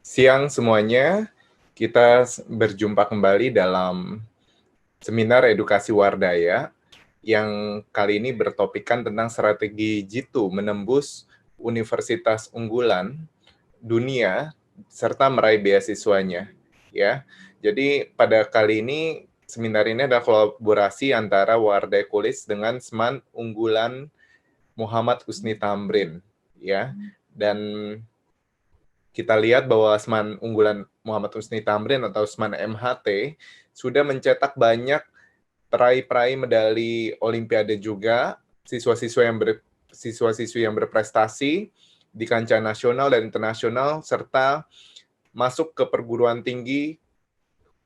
Siang semuanya, kita berjumpa kembali dalam seminar edukasi Wardaya yang kali ini bertopikkan tentang strategi Jitu menembus universitas unggulan dunia serta meraih beasiswanya, ya. Jadi pada kali ini seminar ini adalah kolaborasi antara Wardaya College dengan SMAN unggulan Muhammad Husni Tamrin, ya. Dan kita lihat bahwa SMAN unggulan Muhammad Husni Tamrin atau SMAN MHT sudah mencetak banyak peraih-peraih medali Olimpiade juga, siswa-siswi yang berprestasi di kancah nasional dan internasional, serta masuk ke perguruan tinggi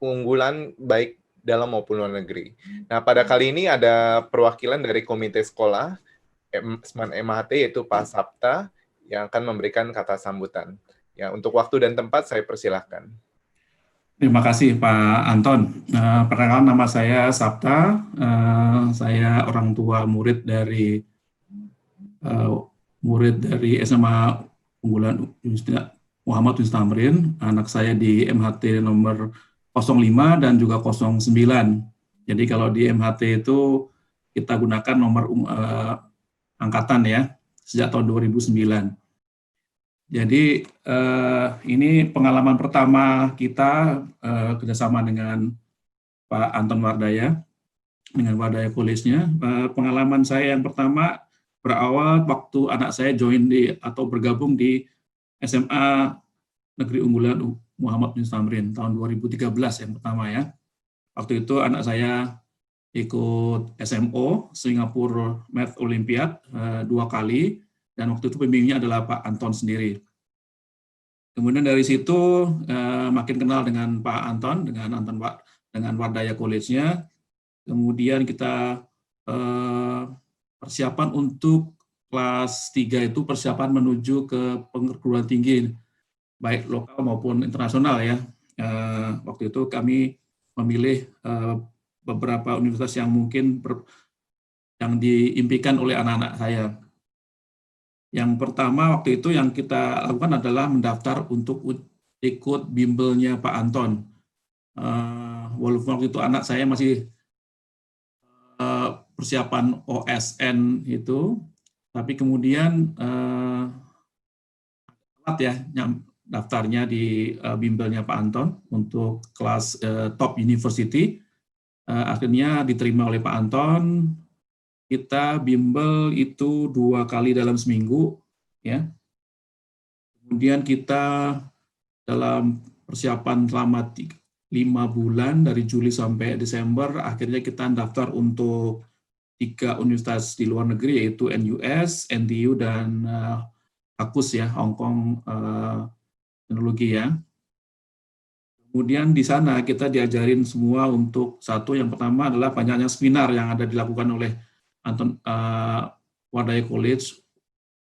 unggulan baik dalam maupun luar negeri. Nah, pada kali ini ada perwakilan dari komite sekolah SMAN MHT, yaitu Pak Sapta, yang akan memberikan kata sambutan. Ya, untuk waktu dan tempat saya persilahkan. Terima kasih Pak Anton. Perkenalkan, nama saya Sapta. Saya orang tua murid dari SMA unggulan Muhammad Husni Tamrin. Anak saya di MHT nomor 05 dan juga 09. Jadi kalau di MHT itu kita gunakan nomor angkatan ya, sejak tahun 2009. Jadi ini pengalaman pertama kita kerjasama dengan Pak Anton Wardaya, dengan Wardaya College-nya. Pengalaman saya yang pertama berawal waktu anak saya join atau bergabung di SMA Negeri Unggulan Muhammad Husni Tamrin tahun 2013 yang pertama ya. Waktu itu anak saya ikut SMO, Singapore Math Olympiad 2 kali, dan waktu itu pembimbingnya adalah Pak Anton sendiri. Kemudian dari situ makin kenal dengan Pak Anton, dengan Wardaya College-nya. Kemudian kita persiapan untuk kelas 3 itu persiapan menuju ke perguruan tinggi, baik lokal maupun internasional ya. Waktu itu kami memilih beberapa universitas yang mungkin yang diimpikan oleh anak-anak saya. Yang pertama waktu itu yang kita lakukan adalah mendaftar untuk ikut bimbelnya Pak Anton. Walaupun waktu itu anak saya masih persiapan OSN itu, tapi kemudian daftarnya di bimbelnya Pak Anton untuk kelas top university. Akhirnya diterima oleh Pak Anton. Kita bimbel itu 2 kali dalam seminggu, ya. Kemudian kita dalam persiapan selama 5 bulan dari Juli sampai Desember, akhirnya kita daftar untuk 3 universitas di luar negeri, yaitu NUS, NTU, dan HKUS ya, Hong Kong Teknologi ya. Kemudian di sana kita diajarin semua untuk satu, yang pertama adalah banyaknya seminar yang ada dilakukan oleh Anton Wardaya College,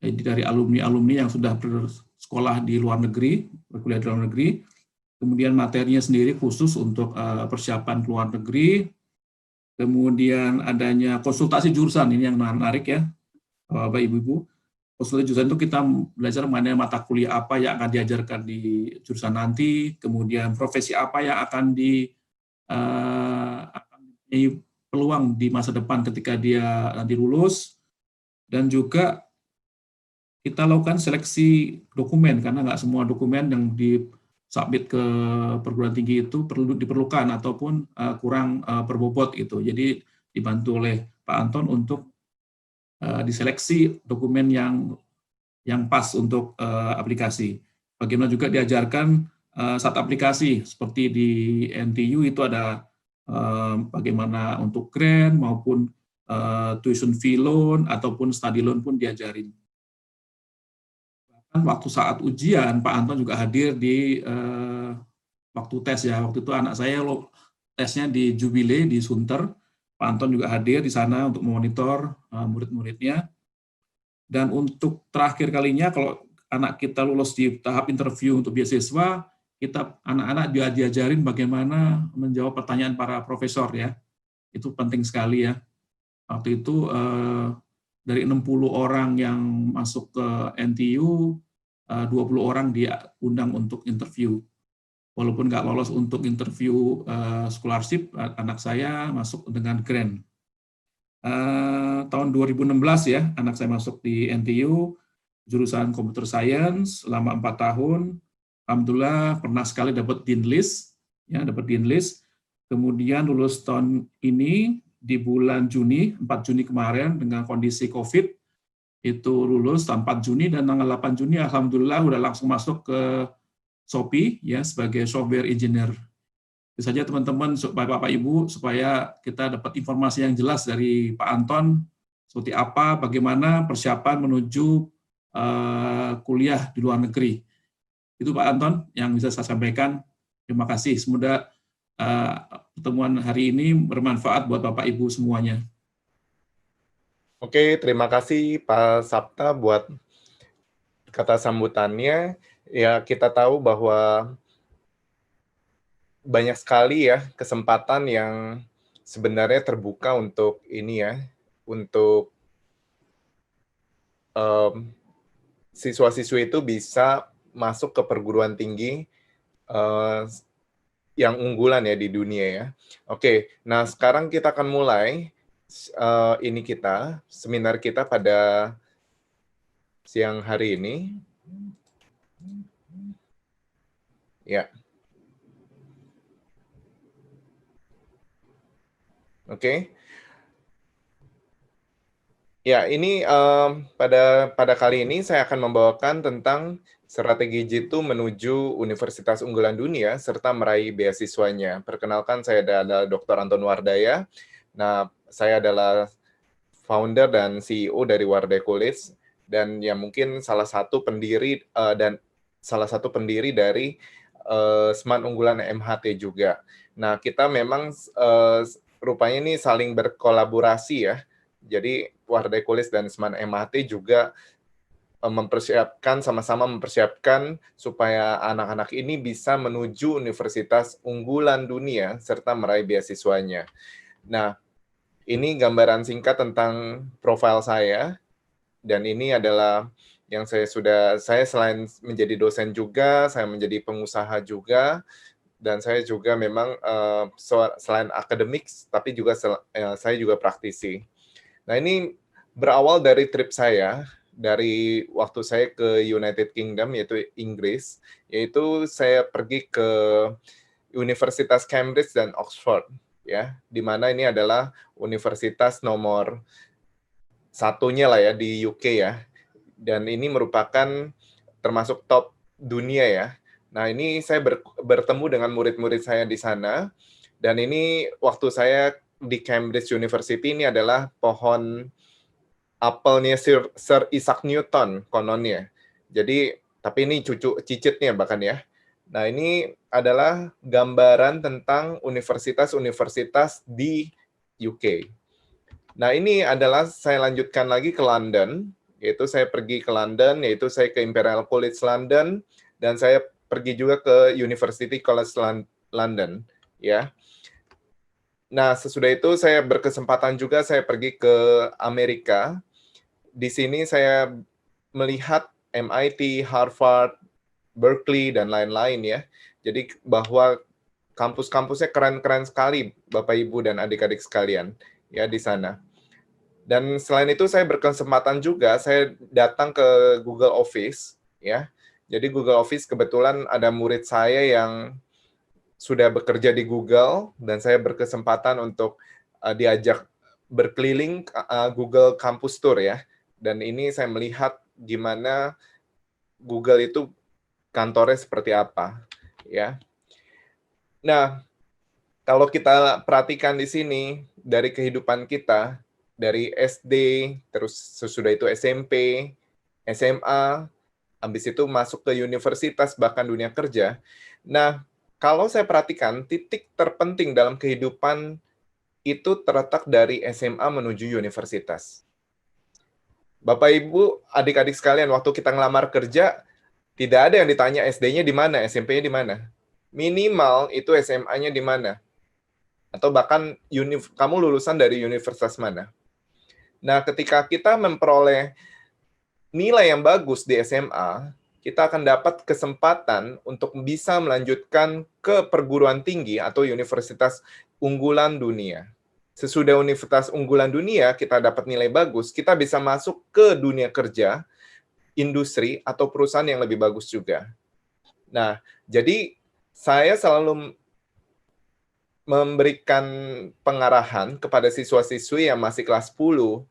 dari alumni-alumni yang sudah bersekolah di luar negeri, berkuliah di luar negeri. Kemudian materinya sendiri khusus untuk persiapan ke luar negeri. Kemudian adanya konsultasi jurusan, ini yang menarik ya, Bapak Ibu-Ibu. Konsultasi jurusan itu kita belajar mengenai mata kuliah apa yang akan diajarkan di jurusan nanti, kemudian profesi apa yang akan peluang di masa depan ketika dia nanti lulus, dan juga kita lakukan seleksi dokumen, karena nggak semua dokumen yang disubmit ke perguruan tinggi itu diperlukan ataupun kurang berbobot itu. Jadi dibantu oleh Pak Anton untuk diseleksi dokumen yang pas untuk aplikasi. Bagaimana juga diajarkan saat aplikasi, seperti di NTU itu ada bagaimana untuk grant maupun tuition fee loan ataupun study loan pun diajarin. Bahkan waktu saat ujian, Pak Anton juga hadir di waktu tes ya. Waktu itu anak saya tesnya di Jubilee di Sunter. Pak Anton juga hadir di sana untuk memonitor murid-muridnya. Dan untuk terakhir kalinya, kalau anak kita lulus di tahap interview untuk beasiswa, kita anak-anak diajarin bagaimana menjawab pertanyaan para profesor ya. Itu penting sekali ya. Waktu itu dari 60 orang yang masuk ke NTU, 20 orang diundang untuk interview. Walaupun nggak lolos untuk interview scholarship, anak saya masuk dengan grant. Tahun 2016 ya, anak saya masuk di NTU, jurusan Computer Science selama 4 tahun. Alhamdulillah pernah sekali dapat Dean List, ya dapat Dean List. Kemudian lulus tahun ini di bulan Juni, 4 Juni kemarin dengan kondisi COVID, itu lulus 4 Juni dan tanggal 8 Juni alhamdulillah udah langsung masuk ke Shopee ya sebagai software engineer. Itu saja teman-teman, Bapak Ibu, supaya kita dapat informasi yang jelas dari Pak Anton seperti apa, bagaimana persiapan menuju kuliah di luar negeri. Itu Pak Anton yang bisa saya sampaikan. Terima kasih. Semoga pertemuan hari ini bermanfaat buat Bapak Ibu semuanya. Oke, terima kasih Pak Sapta buat kata sambutannya. Ya, kita tahu bahwa banyak sekali ya kesempatan yang sebenarnya terbuka untuk ini ya, untuk siswa-siswi itu bisa masuk ke perguruan tinggi yang unggulan ya di dunia ya. Oke, nah sekarang kita akan mulai seminar kita pada siang hari ini. Ya. Oke. Ya, ini pada kali ini saya akan membawakan tentang strategi Jitu menuju Universitas Unggulan Dunia serta meraih beasiswanya. Perkenalkan, saya adalah Dr. Anton Wardaya. Nah, saya adalah founder dan CEO dari Wardaya College dan yang mungkin salah satu pendiri dari Smart Unggulan MHT juga. Nah, kita memang rupanya ini saling berkolaborasi ya. Jadi Wardaya College dan Smart MHT juga sama-sama mempersiapkan supaya anak-anak ini bisa menuju universitas unggulan dunia serta meraih beasiswanya. Nah, ini gambaran singkat tentang profil saya, dan ini adalah yang saya selain menjadi dosen juga, saya menjadi pengusaha juga, dan saya juga memang selain akademik, tapi juga saya juga praktisi. Nah, ini berawal dari trip saya, dari waktu saya ke United Kingdom, yaitu Inggris, yaitu saya pergi ke Universitas Cambridge dan Oxford, ya, di mana ini adalah universitas nomor satunya lah ya di UK ya, dan ini merupakan termasuk top dunia ya. Nah, ini saya bertemu dengan murid-murid saya di sana, dan ini waktu saya di Cambridge University ini adalah pohon apelnya Sir Isaac Newton kononnya. Jadi, tapi ini cicitnya bahkan ya. Nah, ini adalah gambaran tentang universitas-universitas di UK. Nah, ini adalah saya lanjutkan lagi ke London, yaitu saya pergi ke London, yaitu saya ke Imperial College London, dan saya pergi juga ke University College London, ya. Nah, sesudah itu saya berkesempatan juga saya pergi ke Amerika. Di sini saya melihat MIT, Harvard, Berkeley, dan lain-lain ya. Jadi bahwa kampus-kampusnya keren-keren sekali, Bapak, Ibu, dan adik-adik sekalian ya di sana. Dan selain itu saya berkesempatan juga saya datang ke Google Office ya. Jadi Google Office kebetulan ada murid saya yang sudah bekerja di Google dan saya berkesempatan untuk diajak berkeliling Google Campus Tour ya. Dan ini saya melihat gimana Google itu kantornya seperti apa ya. Nah, kalau kita perhatikan di sini dari kehidupan kita dari SD, terus sesudah itu SMP, SMA, habis itu masuk ke universitas bahkan dunia kerja. Nah, kalau saya perhatikan titik terpenting dalam kehidupan itu terletak dari SMA menuju universitas. Bapak, Ibu, adik-adik sekalian, waktu kita ngelamar kerja, tidak ada yang ditanya SD-nya di mana, SMP-nya di mana. Minimal itu SMA-nya di mana. Atau bahkan kamu lulusan dari universitas mana. Nah, ketika kita memperoleh nilai yang bagus di SMA, kita akan dapat kesempatan untuk bisa melanjutkan ke perguruan tinggi atau universitas unggulan dunia. Sesudah universitas unggulan dunia, kita dapat nilai bagus, kita bisa masuk ke dunia kerja, industri, atau perusahaan yang lebih bagus juga. Nah, jadi saya selalu memberikan pengarahan kepada siswa-siswi yang masih kelas 10.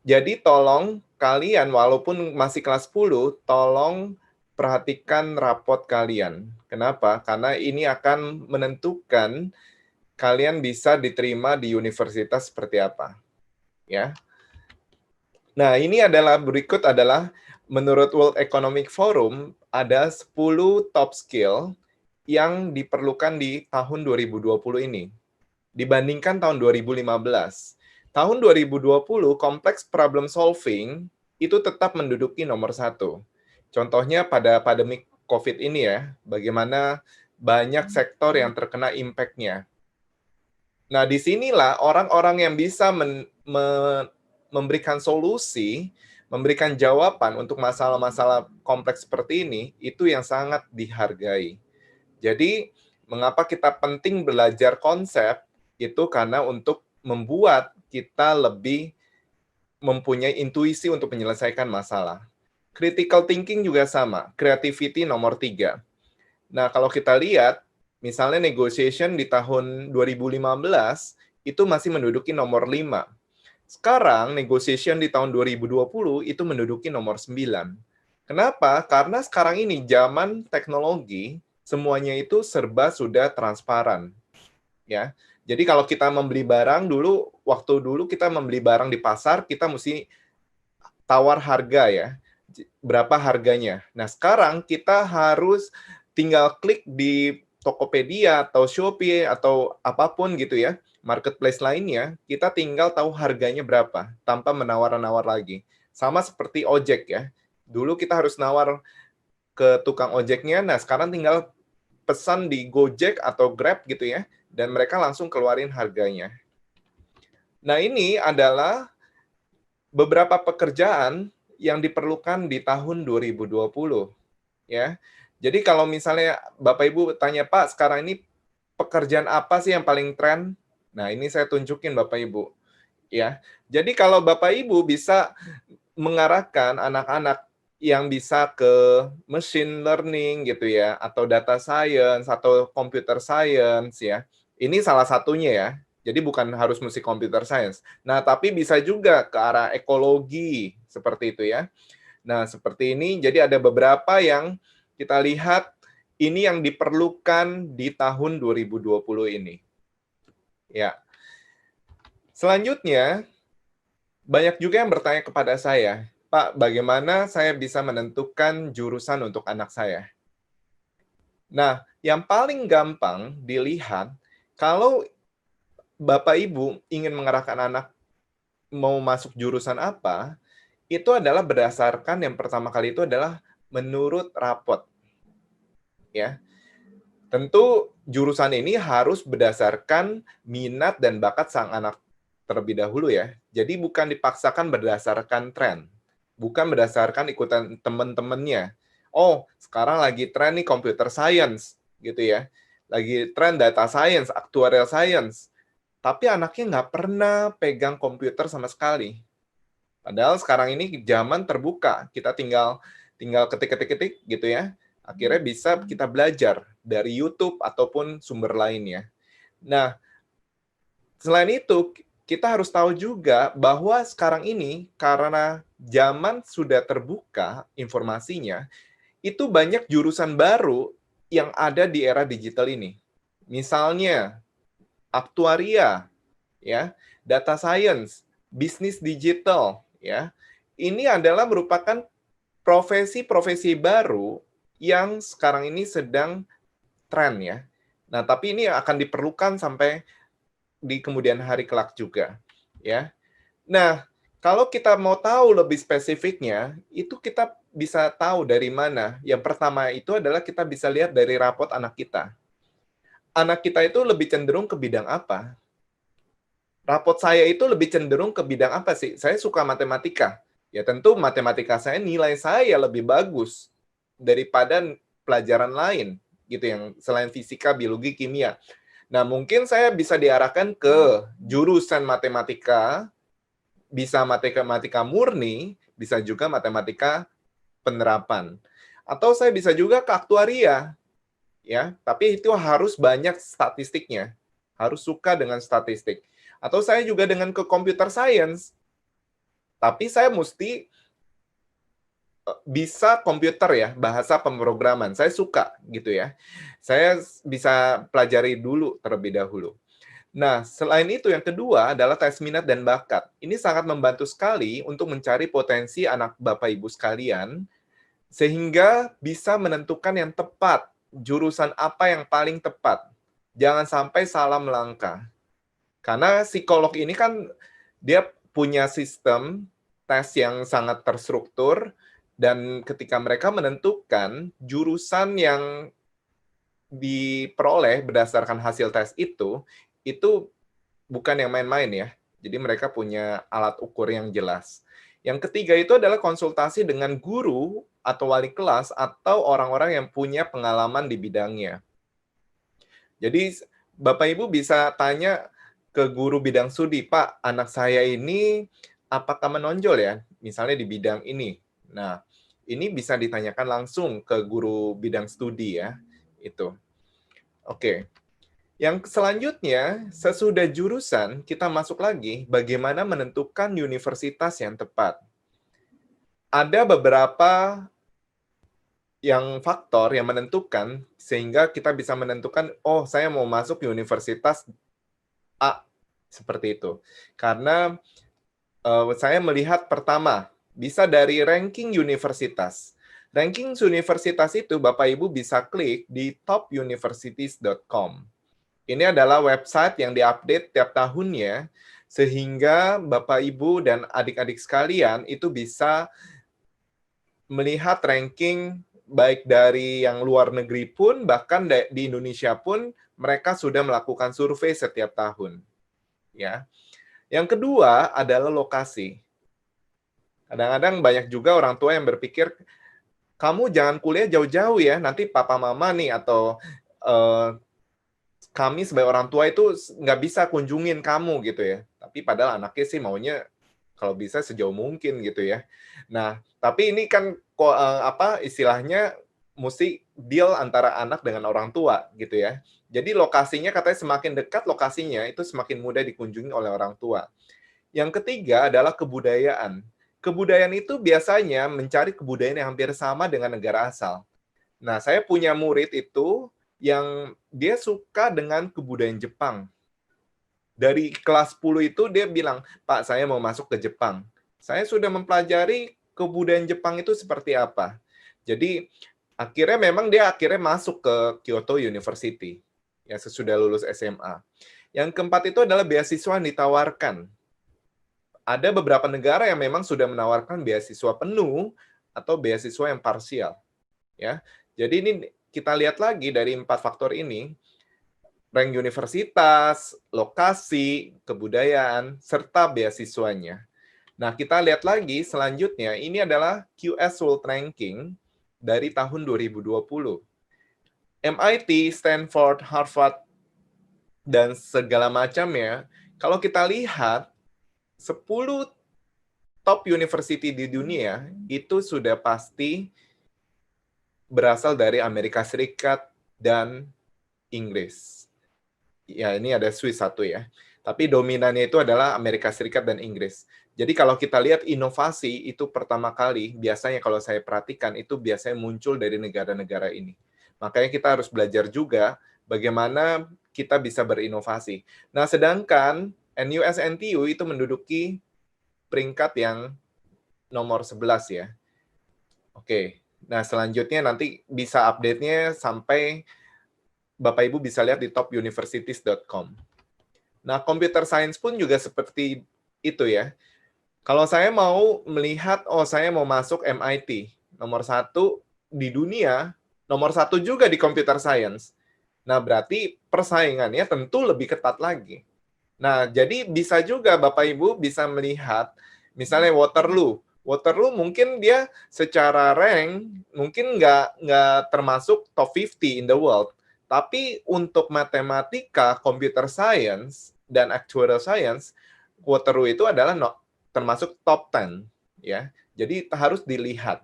Jadi tolong kalian walaupun masih kelas 10, tolong perhatikan rapot kalian. Kenapa? Karena ini akan menentukan kalian bisa diterima di universitas seperti apa, ya. Nah, ini adalah berikut adalah menurut World Economic Forum ada 10 top skill yang diperlukan di tahun 2020 ini dibandingkan tahun 2015. Tahun 2020 kompleks problem solving itu tetap menduduki nomor 1. Contohnya pada pandemi COVID ini ya, bagaimana banyak sektor yang terkena impact-nya. Nah, disinilah orang-orang yang bisa memberikan solusi, memberikan jawaban untuk masalah-masalah kompleks seperti ini, itu yang sangat dihargai. Jadi, mengapa kita penting belajar konsep, itu karena untuk membuat kita lebih mempunyai intuisi untuk menyelesaikan masalah. Critical thinking juga sama, creativity nomor 3. Nah, kalau kita lihat, misalnya negotiation di tahun 2015, itu masih menduduki nomor 5. Sekarang, negotiation di tahun 2020 itu menduduki nomor 9. Kenapa? Karena sekarang ini zaman teknologi, semuanya itu serba sudah transparan. Ya. Jadi kalau kita membeli barang dulu, waktu dulu kita membeli barang di pasar, kita mesti tawar harga ya. Berapa harganya. Nah, sekarang kita harus tinggal klik di Tokopedia atau Shopee atau apapun gitu ya, marketplace lainnya, kita tinggal tahu harganya berapa tanpa menawar-nawar lagi. Sama seperti ojek ya. Dulu kita harus nawar ke tukang ojeknya, nah sekarang tinggal pesan di Gojek atau Grab gitu ya, dan mereka langsung keluarin harganya. Nah, ini adalah beberapa pekerjaan yang diperlukan di tahun 2020 ya. Jadi kalau misalnya Bapak Ibu tanya, Pak, sekarang ini pekerjaan apa sih yang paling tren? Nah, ini saya tunjukin Bapak Ibu ya. Jadi kalau Bapak Ibu bisa mengarahkan anak-anak yang bisa ke machine learning gitu ya, atau data science, atau computer science ya. Ini salah satunya ya. Jadi bukan harus mesti computer science. Nah, tapi bisa juga ke arah ekologi, seperti itu ya. Nah, seperti ini, jadi ada beberapa yang kita lihat, ini yang diperlukan di tahun 2020 ini. Ya. Selanjutnya, banyak juga yang bertanya kepada saya, Pak, bagaimana saya bisa menentukan jurusan untuk anak saya? Nah, yang paling gampang dilihat, kalau Bapak Ibu ingin mengarahkan anak mau masuk jurusan apa, itu adalah berdasarkan yang pertama kali itu adalah menurut rapot. Ya. Tentu jurusan ini harus berdasarkan minat dan bakat sang anak terlebih dahulu ya. Jadi bukan dipaksakan berdasarkan tren. Bukan berdasarkan ikutan teman-temannya. Oh, sekarang lagi tren nih computer science gitu ya. Lagi tren data science, actuarial science. Tapi anaknya nggak pernah pegang komputer sama sekali. Padahal sekarang ini zaman terbuka, kita tinggal ketik-ketik-ketik gitu ya. Akhirnya bisa kita belajar dari YouTube ataupun sumber lainnya. Nah, selain itu, kita harus tahu juga bahwa sekarang ini karena zaman sudah terbuka informasinya, itu banyak jurusan baru yang ada di era digital ini. Misalnya, aktuaria, ya, data science, bisnis digital, ya. Ini adalah merupakan profesi-profesi baru yang sekarang ini sedang tren ya. Nah, tapi ini akan diperlukan sampai di kemudian hari kelak juga, ya. Nah, kalau kita mau tahu lebih spesifiknya, itu kita bisa tahu dari mana. Yang pertama itu adalah kita bisa lihat dari rapot anak kita. Anak kita itu lebih cenderung ke bidang apa? Rapot saya itu lebih cenderung ke bidang apa sih? Saya suka matematika. Ya tentu matematika saya, nilai saya lebih bagus. daripada pelajaran lain gitu yang selain fisika, biologi, kimia. Nah, mungkin saya bisa diarahkan ke jurusan matematika, bisa matematika murni, bisa juga matematika penerapan. Atau saya bisa juga ke aktuaria, ya. Tapi itu harus banyak statistiknya, harus suka dengan statistik. Atau saya juga dengan ke computer science, tapi saya mesti bisa komputer ya, bahasa pemrograman. Saya suka gitu ya. Saya bisa pelajari dulu terlebih dahulu. Nah, selain itu yang kedua adalah tes minat dan bakat. Ini sangat membantu sekali untuk mencari potensi anak Bapak Ibu sekalian sehingga bisa menentukan yang tepat, jurusan apa yang paling tepat. Jangan sampai salah melangkah. Karena psikolog ini kan dia punya sistem tes yang sangat terstruktur dan ketika mereka menentukan jurusan yang diperoleh berdasarkan hasil tes itu bukan yang main-main ya. Jadi mereka punya alat ukur yang jelas. Yang ketiga itu adalah konsultasi dengan guru atau wali kelas atau orang-orang yang punya pengalaman di bidangnya. Jadi Bapak Ibu bisa tanya ke guru bidang studi, Pak, anak saya ini apakah menonjol ya, misalnya di bidang ini. Nah, ini bisa ditanyakan langsung ke guru bidang studi ya, itu. Oke. Yang selanjutnya, sesudah jurusan, kita masuk lagi, bagaimana menentukan universitas yang tepat. Ada beberapa faktor yang menentukan, sehingga kita bisa menentukan, oh saya mau masuk universitas A, seperti itu. Karena saya melihat pertama, bisa dari ranking universitas. Ranking universitas itu Bapak Ibu bisa klik di topuniversities.com. Ini adalah website yang diupdate tiap tahunnya, sehingga Bapak, Ibu, dan adik-adik sekalian itu bisa melihat ranking baik dari yang luar negeri pun, bahkan di Indonesia pun, mereka sudah melakukan survei setiap tahun. Ya. Yang kedua adalah lokasi. Kadang-kadang banyak juga orang tua yang berpikir, kamu jangan kuliah jauh-jauh ya, nanti papa mama nih atau kami sebagai orang tua itu nggak bisa kunjungin kamu gitu ya. Tapi padahal anaknya sih maunya kalau bisa sejauh mungkin gitu ya. Nah, tapi ini kan istilahnya mesti deal antara anak dengan orang tua gitu ya. Jadi lokasinya katanya semakin dekat lokasinya itu semakin mudah dikunjungi oleh orang tua. Yang ketiga adalah kebudayaan. Kebudayaan itu biasanya mencari kebudayaan yang hampir sama dengan negara asal. Nah, saya punya murid itu yang dia suka dengan kebudayaan Jepang. Dari kelas 10 itu dia bilang, Pak, saya mau masuk ke Jepang. Saya sudah mempelajari kebudayaan Jepang itu seperti apa. Jadi, akhirnya memang dia masuk ke Kyoto University, ya sesudah lulus SMA. Yang keempat itu adalah beasiswa yang ditawarkan. Ada beberapa negara yang memang sudah menawarkan beasiswa penuh atau beasiswa yang parsial. Ya, jadi ini kita lihat lagi dari 4 faktor ini, rank universitas, lokasi, kebudayaan, serta beasiswanya. Nah, kita lihat lagi selanjutnya, ini adalah QS World Ranking dari tahun 2020. MIT, Stanford, Harvard, dan segala macamnya, kalau kita lihat, 10 top university di dunia itu sudah pasti berasal dari Amerika Serikat dan Inggris. Ya, ini ada Swiss satu ya. Tapi dominannya itu adalah Amerika Serikat dan Inggris. Jadi kalau kita lihat inovasi itu pertama kali, biasanya kalau saya perhatikan itu biasanya muncul dari negara-negara ini. Makanya kita harus belajar juga bagaimana kita bisa berinovasi. Nah, sedangkan NUS NTU itu menduduki peringkat yang nomor 11 ya. Oke. Nah, selanjutnya nanti bisa update-nya sampai Bapak Ibu bisa lihat di topuniversities.com. Nah, computer science pun juga seperti itu ya. Kalau saya mau melihat, oh saya mau masuk MIT, nomor 1 di dunia, nomor 1 juga di computer science. Nah, berarti persaingannya tentu lebih ketat lagi. Nah, jadi bisa juga Bapak Ibu bisa melihat, misalnya Waterloo. Waterloo mungkin dia secara rank mungkin nggak termasuk top 50 in the world, tapi untuk matematika, computer science, dan actuarial science, Waterloo itu adalah termasuk top 10, ya. Jadi harus dilihat.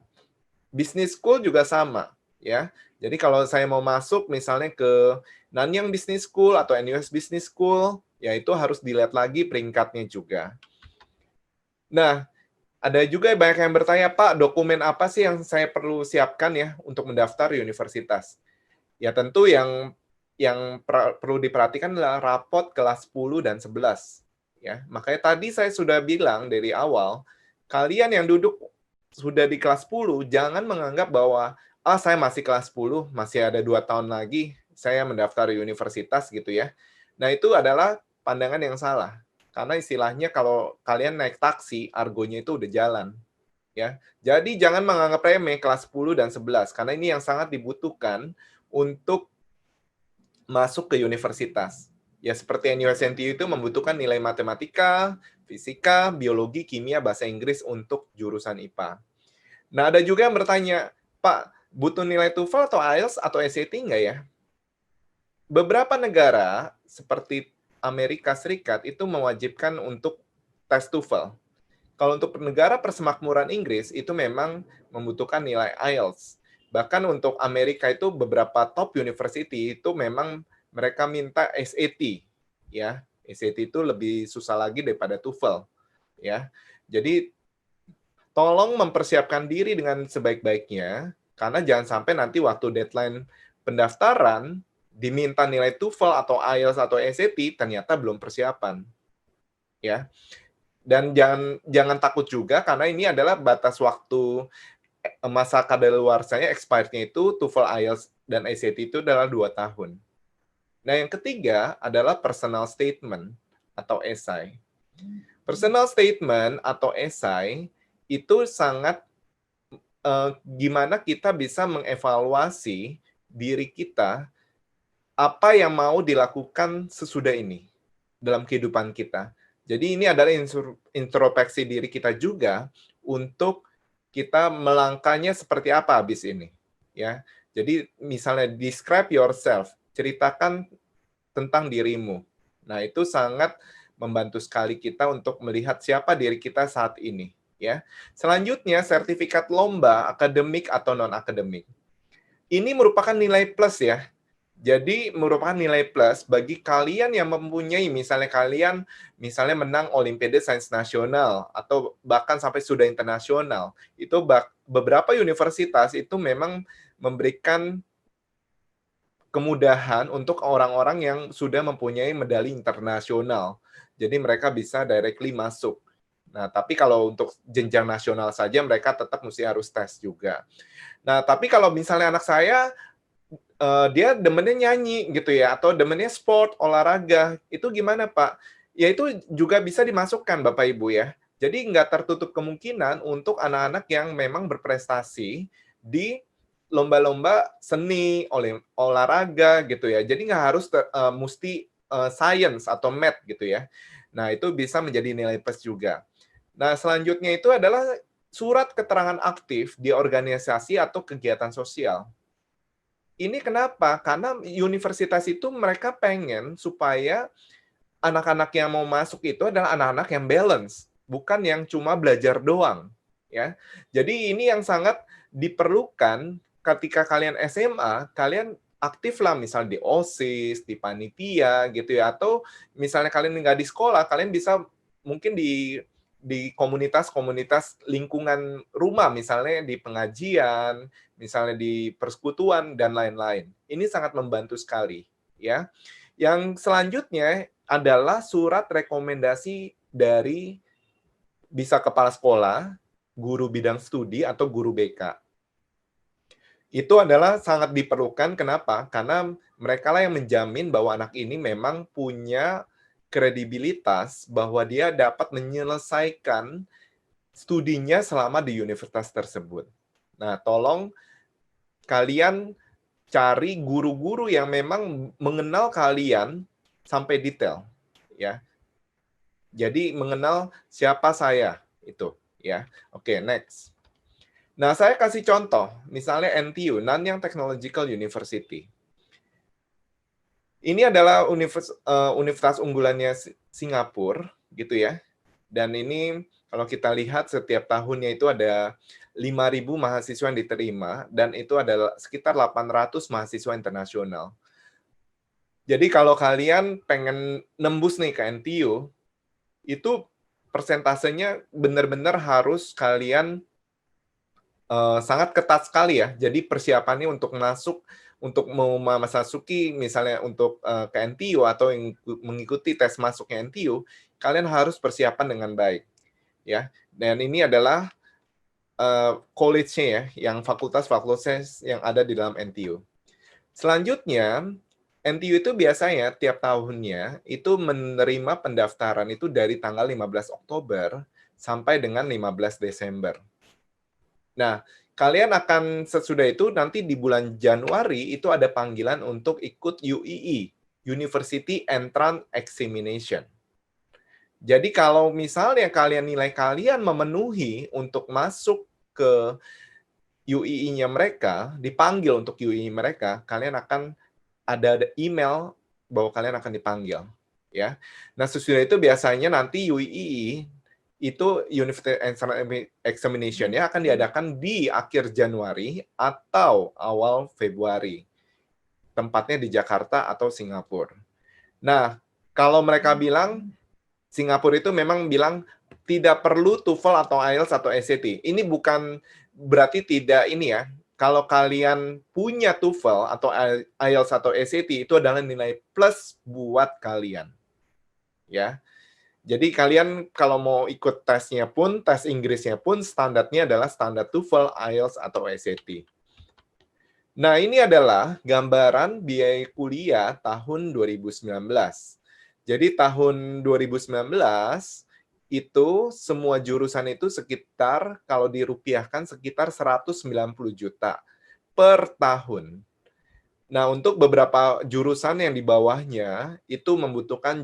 Business school juga sama, ya. Jadi kalau saya mau masuk misalnya ke Nanyang Business School atau NUS Business School, ya itu harus dilihat lagi peringkatnya juga. Nah, ada juga banyak yang bertanya, Pak, dokumen apa sih yang saya perlu siapkan ya untuk mendaftar universitas? Ya tentu yang perlu diperhatikan adalah rapot kelas 10 dan 11. Ya, makanya tadi saya sudah bilang dari awal, kalian yang duduk sudah di kelas 10, jangan menganggap bahwa saya masih kelas 10, masih ada 2 tahun lagi saya mendaftar universitas gitu ya. Nah, itu adalah pandangan yang salah. Karena istilahnya kalau kalian naik taksi, argonya itu udah jalan. Ya. Jadi jangan menganggap remeh kelas 10 dan 11, karena ini yang sangat dibutuhkan untuk masuk ke universitas. Ya seperti NUSNTU itu membutuhkan nilai matematika, fisika, biologi, kimia, bahasa Inggris untuk jurusan IPA. Nah, ada juga yang bertanya, Pak, butuh nilai TOEFL atau IELTS atau SAT nggak ya? Beberapa negara seperti Amerika Serikat itu mewajibkan untuk tes TOEFL. Kalau untuk negara persemakmuran Inggris itu memang membutuhkan nilai IELTS. Bahkan untuk Amerika itu beberapa top university itu memang mereka minta SAT, ya. SAT itu lebih susah lagi daripada TOEFL, ya. Jadi tolong mempersiapkan diri dengan sebaik-baiknya, karena jangan sampai nanti waktu deadline pendaftaran diminta nilai TOEFL atau IELTS atau SAT ternyata belum persiapan, ya. Dan jangan takut juga karena ini adalah batas waktu masa kadaluarsanya expired-nya itu TOEFL, IELTS, dan SAT itu adalah 2 tahun. Nah, yang ketiga adalah personal statement atau esai. Personal statement atau esai itu sangat gimana kita bisa mengevaluasi diri kita, apa yang mau dilakukan sesudah ini dalam kehidupan kita. Jadi ini adalah introspeksi diri kita juga untuk kita melangkahnya seperti apa habis ini, ya. Jadi misalnya describe yourself, ceritakan tentang dirimu. Nah, itu sangat membantu sekali kita untuk melihat siapa diri kita saat ini, ya. Selanjutnya, sertifikat lomba akademik atau non akademik. Ini merupakan nilai plus ya. Jadi merupakan nilai plus bagi kalian yang mempunyai, misalnya kalian menang Olimpiade Sains Nasional atau bahkan sampai sudah internasional. Itu beberapa universitas itu memang memberikan kemudahan untuk orang-orang yang sudah mempunyai medali internasional. Jadi mereka bisa directly masuk. Nah, tapi kalau untuk jenjang nasional saja mereka tetap mesti harus tes juga. Nah, tapi kalau misalnya anak saya dia demennya nyanyi gitu ya, atau demennya sport, olahraga, itu gimana Pak? Ya itu juga bisa dimasukkan Bapak Ibu ya. Jadi nggak tertutup kemungkinan untuk anak-anak yang memang berprestasi di lomba-lomba seni, olahraga gitu ya. Jadi nggak harus mesti science atau math gitu ya. Nah itu bisa menjadi nilai plus juga. Nah selanjutnya itu adalah surat keterangan aktif di organisasi atau kegiatan sosial. Ini kenapa? Karena universitas itu mereka pengen supaya anak-anak yang mau masuk itu adalah anak-anak yang balance, bukan yang cuma belajar doang, ya. Jadi ini yang sangat diperlukan ketika kalian SMA, kalian aktiflah misalnya di OSIS, di panitia gitu ya, atau misalnya kalian nggak di sekolah, kalian bisa mungkin di komunitas-komunitas lingkungan rumah, misalnya di pengajian, misalnya di persekutuan, dan lain-lain. Ini sangat membantu sekali, ya. Yang selanjutnya adalah surat rekomendasi dari bisa kepala sekolah, guru bidang studi, atau guru BK. Itu adalah sangat diperlukan, kenapa? Karena mereka lah yang menjamin bahwa anak ini memang punya kredibilitas bahwa dia dapat menyelesaikan studinya selama di universitas tersebut. Nah, tolong kalian cari guru-guru yang memang mengenal kalian sampai detail, ya. Jadi mengenal siapa saya itu. ya. Oke, next. Nah, saya kasih contoh, misalnya NTU, Nanyang Technological University. Ini adalah universitas unggulannya Singapura, gitu ya. Dan ini kalau kita lihat setiap tahunnya itu ada 5.000 mahasiswa yang diterima, dan itu adalah sekitar 800 mahasiswa internasional. Jadi kalau kalian pengen nembus nih ke NTU, itu persentasenya benar-benar harus kalian sangat ketat sekali ya. Jadi persiapannya untuk masuk, untuk mau memasuki misalnya untuk ke NTU atau yang mengikuti tes masuknya NTU, kalian harus persiapan dengan baik, ya. Dan ini adalah college-nya ya, yang fakultas-fakultas yang ada di dalam NTU. Selanjutnya, NTU itu biasanya tiap tahunnya itu menerima pendaftaran itu dari tanggal 15 Oktober sampai dengan 15 Desember. Nah, kalian akan sesudah itu nanti di bulan Januari itu ada panggilan untuk ikut UEE, University Entrance Examination. Jadi kalau misalnya nilai kalian memenuhi untuk masuk ke UEE-nya mereka, dipanggil untuk UEE mereka, kalian akan ada email bahwa kalian akan dipanggil, ya. Nah, sesudah itu biasanya nanti UEE itu University Entrance Examination ya akan diadakan di akhir Januari atau awal Februari. Tempatnya di Jakarta atau Singapura. Nah, kalau mereka bilang Singapura itu memang bilang tidak perlu TOEFL atau IELTS atau SAT. Ini bukan berarti tidak ini ya. Kalau kalian punya TOEFL atau IELTS atau SAT itu adalah nilai plus buat kalian. Ya. Jadi kalian kalau mau ikut tesnya pun, tes Inggrisnya pun standarnya adalah standar TOEFL, IELTS atau SAT. Nah, ini adalah gambaran biaya kuliah tahun 2019. Jadi tahun 2019 itu semua jurusan itu sekitar kalau dirupiahkan sekitar 190 juta per tahun. Nah, untuk beberapa jurusan yang di bawahnya itu membutuhkan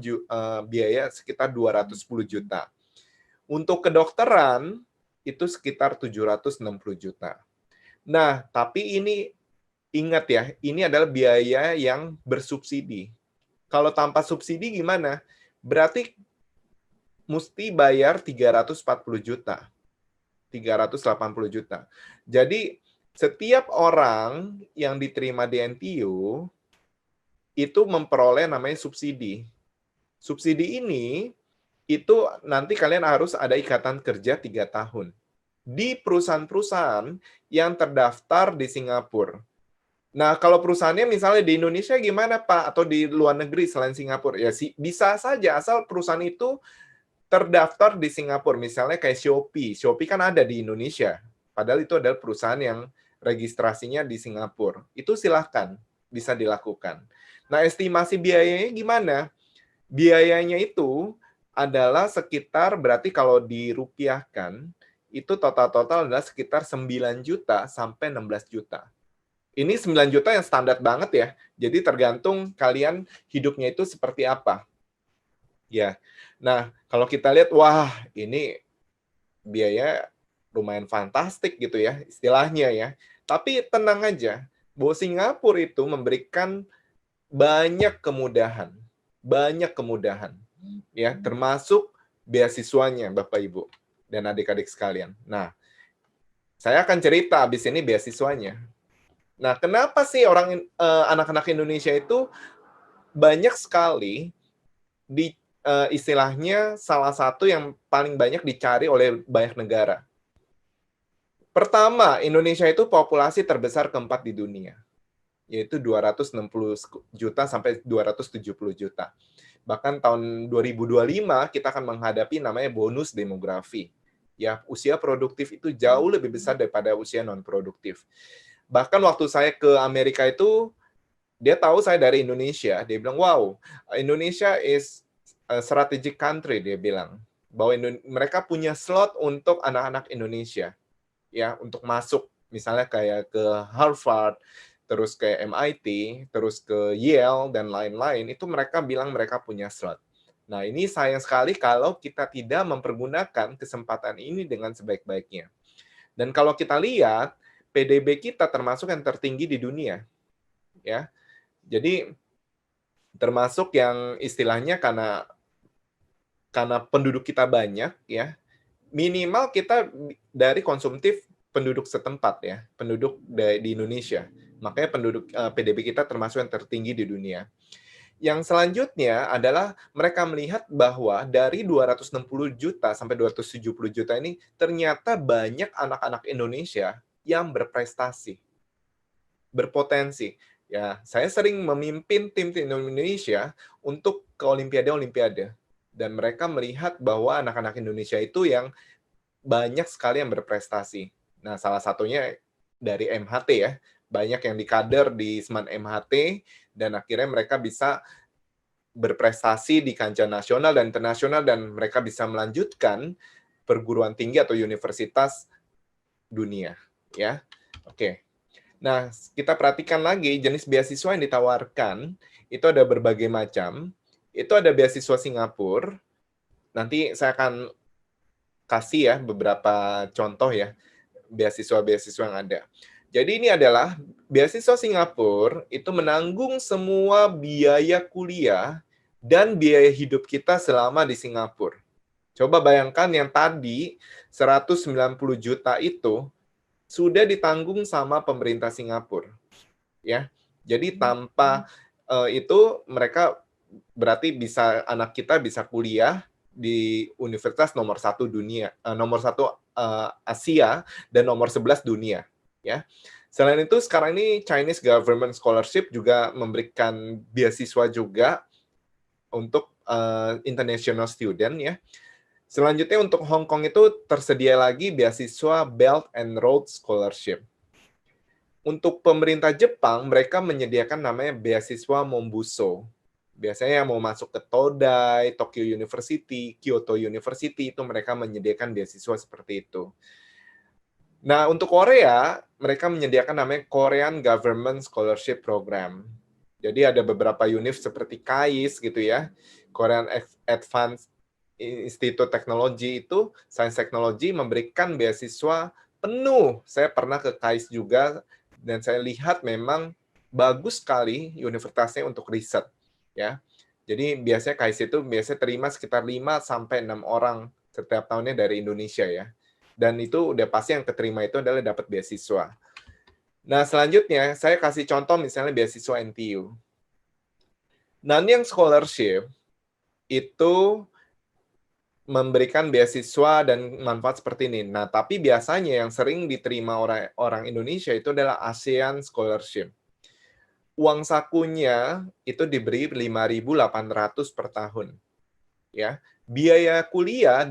biaya sekitar 210 juta. Untuk kedokteran itu sekitar 760 juta. Nah, tapi ini ingat ya, ini adalah biaya yang bersubsidi. Kalau tanpa subsidi gimana? Berarti mesti bayar 340 juta. 380 juta. Jadi setiap orang yang diterima di NTU itu memperoleh namanya subsidi. Subsidi ini itu nanti kalian harus ada ikatan kerja 3 tahun di perusahaan-perusahaan yang terdaftar di Singapura. Nah, kalau perusahaannya misalnya di Indonesia gimana, Pak? Atau di luar negeri selain Singapura? Ya bisa saja, asal perusahaan itu terdaftar di Singapura. Misalnya kayak Shopee. Shopee kan ada di Indonesia. Padahal itu adalah perusahaan yang registrasinya di Singapura. Itu silahkan, bisa dilakukan. Nah, estimasi biayanya gimana? Biayanya itu adalah sekitar, berarti kalau dirupiahkan, itu total-total adalah sekitar 9 juta sampai 16 juta. Ini 9 juta yang standar banget ya. Jadi tergantung kalian hidupnya itu seperti apa. Ya. Nah, kalau kita lihat, wah ini biaya lumayan fantastik gitu ya, istilahnya ya. Tapi tenang aja, bahwa Singapura itu memberikan banyak kemudahan. Banyak kemudahan. Ya, termasuk beasiswanya Bapak Ibu dan adik-adik sekalian. Nah, saya akan cerita habis ini beasiswanya. Nah, kenapa sih anak-anak Indonesia itu banyak sekali di istilahnya salah satu yang paling banyak dicari oleh banyak negara. Pertama, Indonesia itu populasi terbesar keempat di dunia, yaitu 260 juta sampai 270 juta. Bahkan tahun 2025 kita akan menghadapi namanya bonus demografi. Ya, usia produktif itu jauh lebih besar daripada usia non produktif. Bahkan waktu saya ke Amerika itu, dia tahu saya dari Indonesia. Dia bilang, wow, Indonesia is a strategic country, dia bilang. Bahwa mereka punya slot untuk anak-anak Indonesia. Ya, untuk masuk. Misalnya kayak ke Harvard, terus ke MIT, terus ke Yale, dan lain-lain. Itu mereka bilang mereka punya slot. Nah, ini sayang sekali kalau kita tidak mempergunakan kesempatan ini dengan sebaik-baiknya. Dan kalau kita lihat, PDB kita termasuk yang tertinggi di dunia, ya. Jadi termasuk yang istilahnya karena penduduk kita banyak, ya, minimal kita dari konsumtif penduduk setempat, ya, penduduk di Indonesia. Makanya PDB kita termasuk yang tertinggi di dunia. Yang selanjutnya adalah mereka melihat bahwa dari 260 juta sampai 270 juta ini ternyata banyak anak-anak Indonesia yang berprestasi, berpotensi. Ya, saya sering memimpin tim-tim Indonesia untuk ke Olimpiade-Olimpiade. Dan mereka melihat bahwa anak-anak Indonesia itu yang banyak sekali yang berprestasi. Nah, salah satunya dari MHT ya. Banyak yang dikader di Seman MHT, dan akhirnya mereka bisa berprestasi di kancah nasional dan internasional, dan mereka bisa melanjutkan perguruan tinggi atau universitas dunia. Ya, oke. Nah, kita perhatikan lagi jenis beasiswa yang ditawarkan, itu ada berbagai macam. Itu ada beasiswa Singapura, nanti saya akan kasih ya beberapa contoh ya, beasiswa-beasiswa yang ada. Jadi ini adalah beasiswa Singapura, itu menanggung semua biaya kuliah dan biaya hidup kita selama di Singapura. Coba bayangkan yang tadi 190 juta itu sudah ditanggung sama pemerintah Singapura, ya. Jadi tanpa itu mereka berarti anak kita bisa kuliah di universitas nomor 1 dunia, nomor 1 Asia dan nomor 11 dunia, ya. Selain itu sekarang ini Chinese Government Scholarship juga memberikan beasiswa juga untuk international student, ya. Selanjutnya untuk Hong Kong itu tersedia lagi beasiswa Belt and Road Scholarship. Untuk pemerintah Jepang, mereka menyediakan namanya beasiswa Mombuso. Biasanya yang mau masuk ke Todai, Tokyo University, Kyoto University, itu mereka menyediakan beasiswa seperti itu. Nah, untuk Korea, mereka menyediakan namanya Korean Government Scholarship Program. Jadi ada beberapa univ seperti KAIS gitu ya, Korean Advanced Institute Technology itu, Science Technology memberikan beasiswa penuh. Saya pernah ke KAIS juga, dan saya lihat memang bagus sekali universitasnya untuk riset. Ya, jadi biasanya KAIS itu biasanya terima sekitar 5 sampai 6 orang setiap tahunnya dari Indonesia ya. Dan itu udah pasti yang keterima itu adalah dapat beasiswa. Nah, selanjutnya saya kasih contoh misalnya beasiswa NTU. Nanyang Scholarship itu memberikan beasiswa dan manfaat seperti ini. Nah, tapi biasanya yang sering diterima orang Indonesia itu adalah ASEAN Scholarship. Uang sakunya itu diberi 5.800 per tahun. Ya, biaya kuliah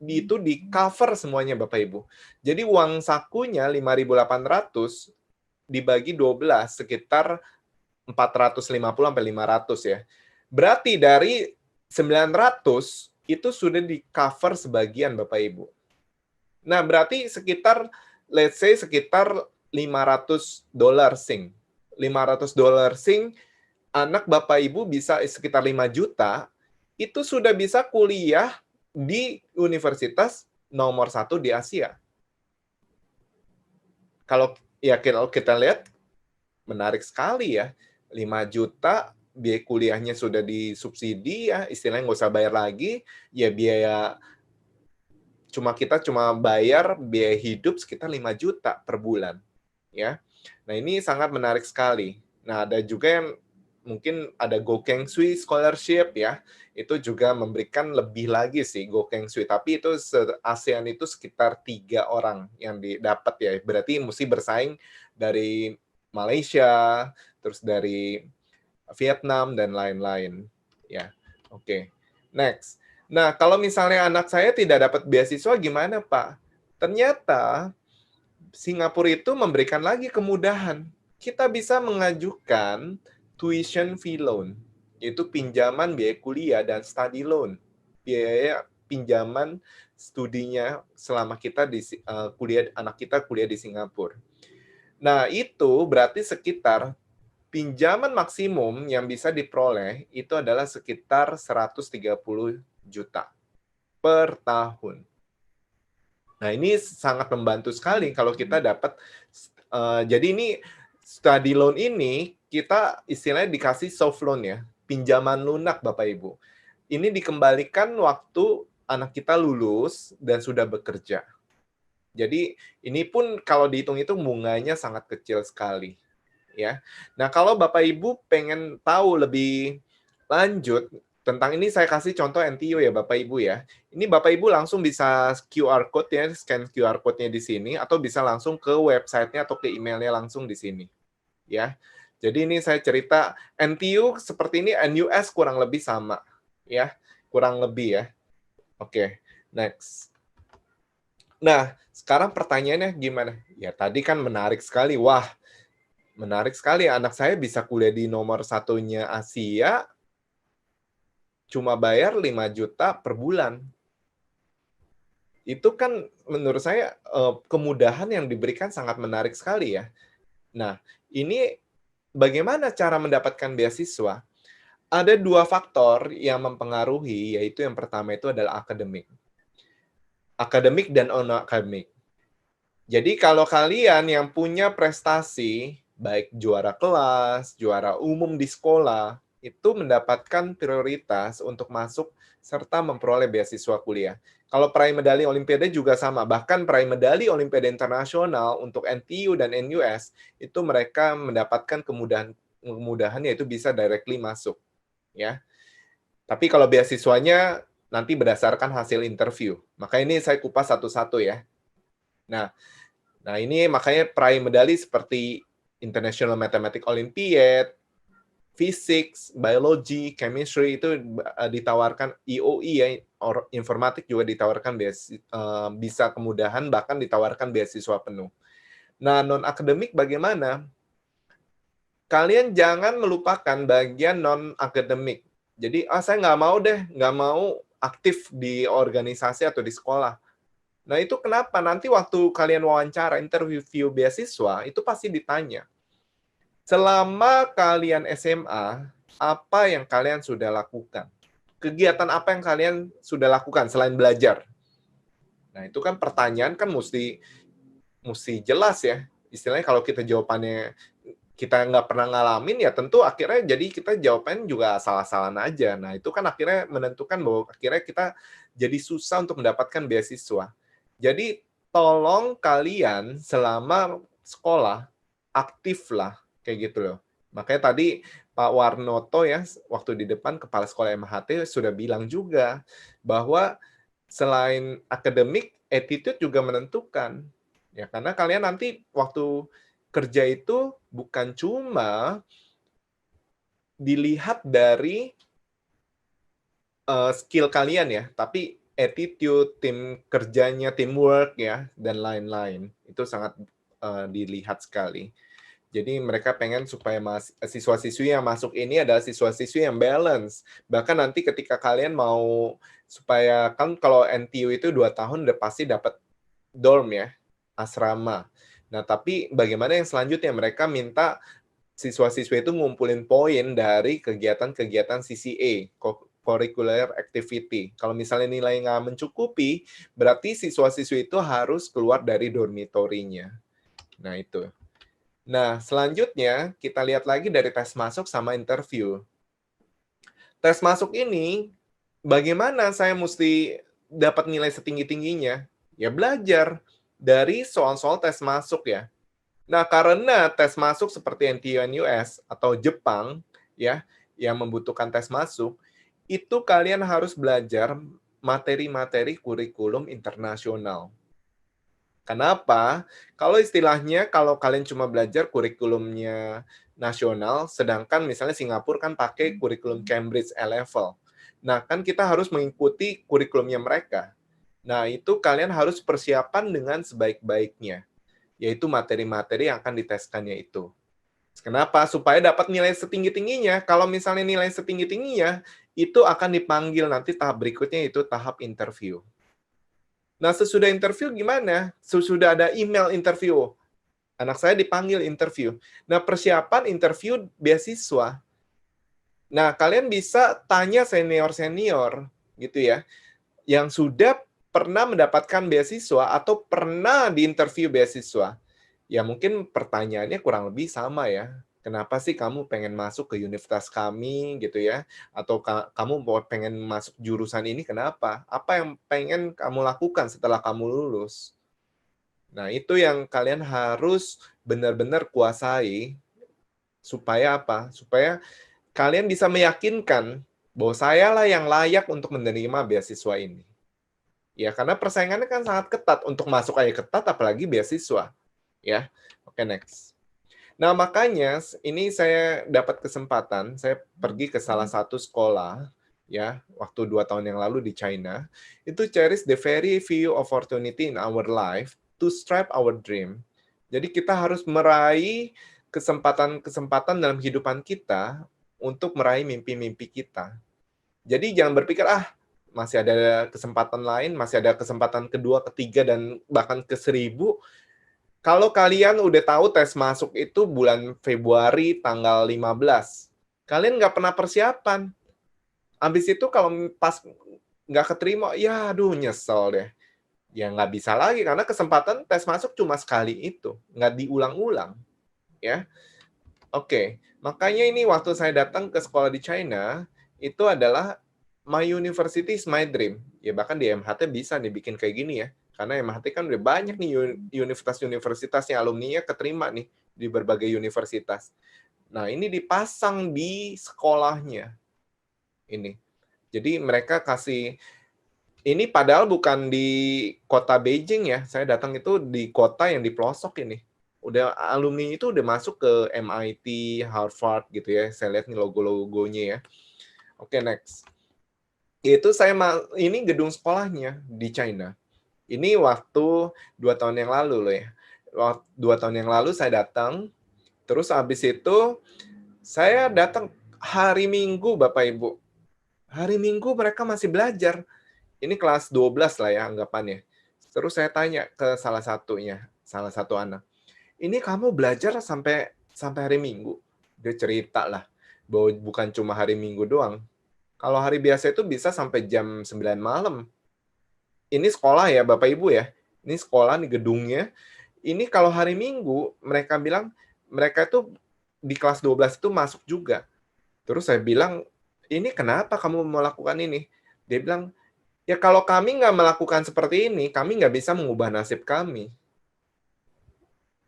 itu di cover semuanya Bapak Ibu. Jadi uang sakunya 5.800 dibagi 12 sekitar 450 sampai 500 ya. Berarti dari 900 itu sudah di cover sebagian Bapak Ibu. Nah, berarti sekitar let's say sekitar $500 Sing. $500 Sing, anak Bapak Ibu bisa sekitar 5 juta, itu sudah bisa kuliah di universitas nomor 1 di Asia. Kalau kita lihat, menarik sekali ya, 5 juta, biaya kuliahnya sudah disubsidi ya, istilahnya nggak usah bayar lagi, ya biaya kita cuma bayar biaya hidup sekitar 5 juta per bulan. Ya. Nah, ini sangat menarik sekali. Nah, ada juga yang mungkin ada Gokeng Sui Scholarship ya. Itu juga memberikan lebih lagi sih Gokeng Sui, tapi itu ASEAN itu sekitar 3 orang yang didapat ya. Berarti mesti bersaing dari Malaysia, terus dari Vietnam dan lain-lain. Ya. Oke. Next. Nah, kalau misalnya anak saya tidak dapat beasiswa gimana, Pak? Ternyata Singapura itu memberikan lagi kemudahan. Kita bisa mengajukan tuition fee loan, yaitu pinjaman biaya kuliah, dan study loan, biaya pinjaman studinya selama kita anak kita kuliah di Singapura. Nah, itu berarti sekitar pinjaman maksimum yang bisa diperoleh itu adalah sekitar 130 juta per tahun. Nah, ini sangat membantu sekali kalau kita dapat, jadi ini study loan ini kita istilahnya dikasih soft loan ya, pinjaman lunak Bapak Ibu. Ini dikembalikan waktu anak kita lulus dan sudah bekerja. Jadi ini pun kalau dihitung-hitung bunganya sangat kecil sekali, ya. Nah, kalau Bapak Ibu pengen tahu lebih lanjut tentang ini, saya kasih contoh NTU ya Bapak Ibu ya. Ini Bapak Ibu langsung bisa QR code ya, scan QR code-nya di sini, atau bisa langsung ke website-nya atau ke email-nya langsung di sini, ya. Jadi ini saya cerita NTU seperti ini, NUS kurang lebih sama, ya, kurang lebih ya. Oke, next. Nah, sekarang pertanyaannya gimana? Ya tadi kan menarik sekali. Wah, menarik sekali. Anak saya bisa kuliah di nomor satunya Asia, cuma bayar 5 juta per bulan. Itu kan menurut saya kemudahan yang diberikan sangat menarik sekali ya. Nah, ini bagaimana cara mendapatkan beasiswa? Ada 2 faktor yang mempengaruhi, yaitu yang pertama itu adalah akademik. Akademik dan non-akademik. Jadi kalau kalian yang punya prestasi, baik juara kelas, juara umum di sekolah, itu mendapatkan prioritas untuk masuk serta memperoleh beasiswa kuliah. Kalau peraih medali Olimpiade juga sama, bahkan peraih medali Olimpiade Internasional untuk NTU dan NUS, itu mereka mendapatkan kemudahan yaitu bisa directly masuk. Ya. Tapi kalau beasiswanya nanti berdasarkan hasil interview. Maka ini saya kupas satu-satu ya. Nah, ini makanya peraih medali seperti International Mathematics Olympiad, Physics, Biology, Chemistry itu ditawarkan IOI ya, informatik juga ditawarkan bisa kemudahan bahkan ditawarkan beasiswa penuh. Nah, non-akademik bagaimana? Kalian jangan melupakan bagian non-akademik. Jadi, saya nggak mau deh, nggak mau aktif di organisasi atau di sekolah. Nah, itu kenapa? Nanti waktu kalian wawancara, interview beasiswa, itu pasti ditanya. Selama kalian SMA, apa yang kalian sudah lakukan? Kegiatan apa yang kalian sudah lakukan selain belajar? Nah, itu kan pertanyaan kan mesti jelas ya. Istilahnya kalau kita jawabannya kita nggak pernah ngalamin, ya tentu akhirnya jadi kita jawabannya juga salah-salahan aja. Nah, itu kan akhirnya menentukan bahwa akhirnya kita jadi susah untuk mendapatkan beasiswa. Jadi, tolong kalian selama sekolah, aktiflah, kayak gitu loh. Makanya tadi Pak Warnoto ya, waktu di depan Kepala Sekolah MHT sudah bilang juga, bahwa selain akademik, attitude juga menentukan. Ya, karena kalian nanti waktu kerja itu bukan cuma dilihat dari skill kalian ya, tapi attitude, tim kerjanya, teamwork ya, dan lain-lain. Itu sangat dilihat sekali. Jadi mereka pengen supaya siswa-siswi yang masuk ini adalah siswa-siswi yang balance. Bahkan nanti ketika kalian mau supaya, kan kalau NTU itu 2 tahun udah pasti dapat dorm ya, asrama. Nah, tapi bagaimana yang selanjutnya? Mereka minta siswa-siswa itu ngumpulin poin dari kegiatan-kegiatan CCA, curricular activity. Kalau misalnya nilai nggak mencukupi, berarti siswa-siswi itu harus keluar dari dormitorinya. Nah, itu. Nah, selanjutnya kita lihat lagi dari tes masuk sama interview. Tes masuk ini, bagaimana saya mesti dapat nilai setinggi-tingginya? Ya belajar dari soal-soal tes masuk ya. Nah, karena tes masuk seperti NTU-NUS atau Jepang ya, yang membutuhkan tes masuk, itu kalian harus belajar materi-materi kurikulum internasional. Kenapa? Kalau istilahnya, kalau kalian cuma belajar kurikulumnya nasional, sedangkan misalnya Singapura kan pakai kurikulum Cambridge A-Level. Nah, kan kita harus mengikuti kurikulumnya mereka. Nah, itu kalian harus persiapan dengan sebaik-baiknya, yaitu materi-materi yang akan diteskannya itu. Kenapa? Supaya dapat nilai setinggi-tingginya. Kalau misalnya nilai setinggi-tingginya, itu akan dipanggil nanti tahap berikutnya, itu tahap interview. Nah, sesudah interview gimana? Sesudah ada email interview. Anak saya dipanggil interview. Nah, persiapan interview beasiswa. Nah, kalian bisa tanya senior-senior gitu ya, yang sudah pernah mendapatkan beasiswa atau pernah diinterview beasiswa. Ya mungkin pertanyaannya kurang lebih sama ya. Kenapa sih kamu pengen masuk ke universitas kami gitu ya? Atau kamu mau pengen masuk jurusan ini kenapa? Apa yang pengen kamu lakukan setelah kamu lulus? Nah, itu yang kalian harus benar-benar kuasai supaya apa? Supaya kalian bisa meyakinkan bahwa saya lah yang layak untuk menerima beasiswa ini. Ya, karena persaingannya kan sangat ketat. Untuk masuk aja ketat, apalagi beasiswa. Ya, oke, next. Nah, makanya ini saya dapat kesempatan, saya pergi ke salah satu sekolah, ya, waktu 2 tahun yang lalu di China, itu cherish the very few opportunity in our life to strive our dream. Jadi kita harus meraih kesempatan-kesempatan dalam kehidupan kita untuk meraih mimpi-mimpi kita. Jadi jangan berpikir, masih ada kesempatan lain, masih ada kesempatan kedua, ketiga, dan bahkan ke 1000. Kalau kalian udah tahu tes masuk itu bulan Februari tanggal 15, kalian nggak pernah persiapan. Habis itu kalau pas nggak keterima, ya aduh nyesel deh. Ya nggak bisa lagi, karena kesempatan tes masuk cuma sekali itu, nggak diulang-ulang. Ya, oke. Makanya ini waktu saya datang ke sekolah di China, itu adalah my university is my dream. Ya bahkan di MHT bisa dibikin kayak gini ya. Karena MHT kan udah banyak nih universitas-universitas yang alumninya keterima nih di berbagai universitas. Nah, ini dipasang di sekolahnya. Ini. Jadi mereka kasih, ini padahal bukan di kota Beijing ya. Saya datang itu di kota yang di pelosok ini. Udah alumni itu udah masuk ke MIT, Harvard gitu ya. Saya lihat nih logo-logonya ya. Oke, next. Itu ini gedung sekolahnya di China. Ini waktu 2 tahun yang lalu loh ya. 2 tahun yang lalu saya datang, terus habis itu saya datang hari Minggu Bapak Ibu. Hari Minggu mereka masih belajar. Ini kelas 12 lah ya anggapannya. Terus saya tanya ke salah satu anak. Ini kamu belajar sampai hari Minggu? Dia cerita lah bahwa bukan cuma hari Minggu doang. Kalau hari biasa itu bisa sampai jam 9 malam. Ini sekolah ya Bapak Ibu ya. Ini sekolah nih gedungnya. Ini kalau hari Minggu mereka bilang mereka itu di kelas 12 itu masuk juga. Terus saya bilang, "Ini kenapa kamu melakukan ini?" Dia bilang, "Ya kalau kami nggak melakukan seperti ini, kami nggak bisa mengubah nasib kami."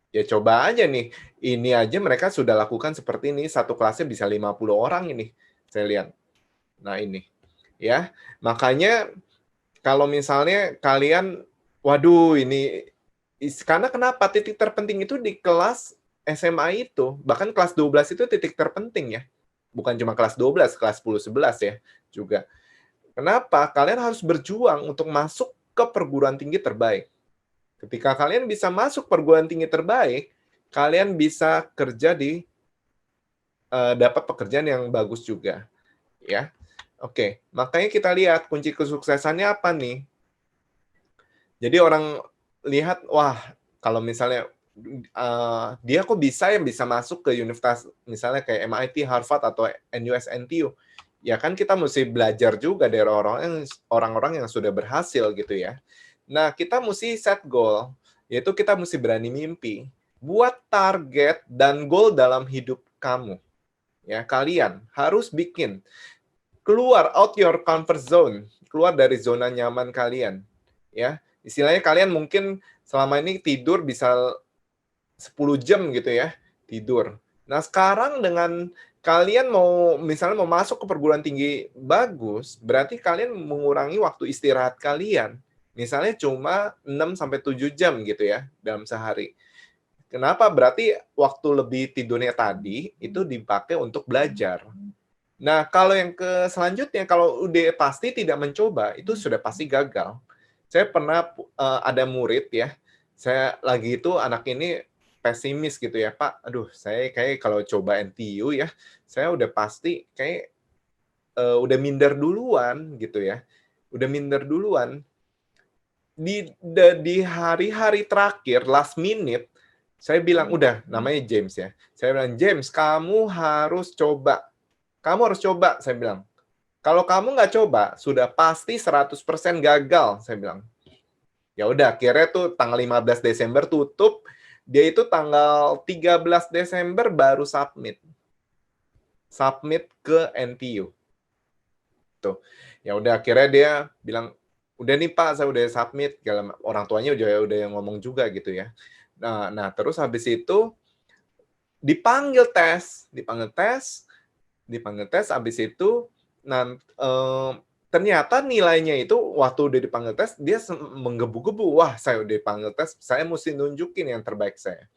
Ya coba aja nih, ini aja mereka sudah lakukan seperti ini, satu kelasnya bisa 50 orang ini, saya lihat. Nah ini, ya. Makanya kalau misalnya kalian, waduh ini, karena kenapa? Titik terpenting itu di kelas SMA itu, bahkan kelas 12 itu titik terpenting ya. Bukan cuma kelas 12, kelas 10, 11 ya juga. Kenapa? Kalian harus berjuang untuk masuk ke perguruan tinggi terbaik. Ketika kalian bisa masuk perguruan tinggi terbaik, kalian bisa kerja dapat pekerjaan yang bagus juga. Ya. Oke, makanya kita lihat kunci kesuksesannya apa nih? Jadi orang lihat, wah, kalau misalnya dia kok bisa masuk ke universitas misalnya kayak MIT, Harvard, atau NUS, NTU. Ya kan kita mesti belajar juga dari orang-orang yang sudah berhasil gitu ya. Nah, kita mesti set goal, yaitu kita mesti berani mimpi. Buat target dan goal dalam hidup kamu. Ya, kalian harus bikin. Keluar out your comfort zone, keluar dari zona nyaman kalian. Ya, istilahnya kalian mungkin selama ini tidur bisa 10 jam gitu ya, tidur. Nah, sekarang dengan kalian misalnya mau masuk ke perguruan tinggi bagus, berarti kalian mengurangi waktu istirahat kalian. Misalnya cuma 6 sampai 7 jam gitu ya dalam sehari. Kenapa? Berarti waktu lebih tidurnya tadi itu dipakai untuk belajar. Nah, kalau yang selanjutnya, kalau udah pasti tidak mencoba, itu sudah pasti gagal. Saya pernah ada murid ya, saya lagi itu anak ini pesimis gitu ya, Pak, aduh saya kayak kalau coba NTU ya, saya udah pasti kayak udah minder duluan gitu ya, udah minder duluan. Di hari-hari terakhir, last minute, Saya bilang, udah, namanya James ya. Saya bilang, James, kamu harus coba. Kamu harus coba, saya bilang. Kalau kamu nggak coba, sudah pasti 100% gagal, saya bilang. Ya udah, akhirnya tuh tanggal 15 Desember tutup, dia itu tanggal 13 Desember baru submit. Submit ke NTU. Tuh. Ya udah, akhirnya dia bilang, udah nih Pak, saya udah submit. Orang tuanya udah ngomong juga gitu ya. Nah, terus habis itu dipanggil tes, habis itu ternyata nilainya itu waktu udah dipanggil tes dia menggebu-gebu. Wah, saya udah dipanggil tes, saya mesti nunjukin yang terbaik saya.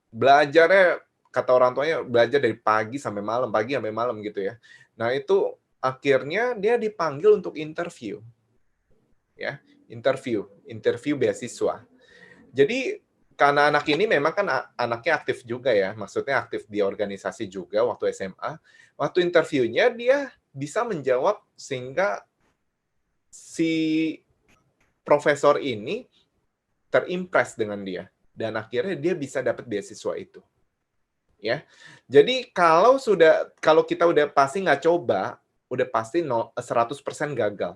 Belajarnya kata orang tuanya belajar dari pagi sampai malam gitu ya. Nah, itu akhirnya dia dipanggil untuk interview. Ya, interview beasiswa. Jadi karena anak ini memang kan anaknya aktif juga ya, maksudnya aktif di organisasi juga waktu SMA. Waktu interviewnya dia bisa menjawab sehingga si profesor ini terimpress dengan dia dan akhirnya dia bisa dapat beasiswa itu. Ya. Jadi kalau kita udah pasti nggak coba, udah pasti 100% gagal.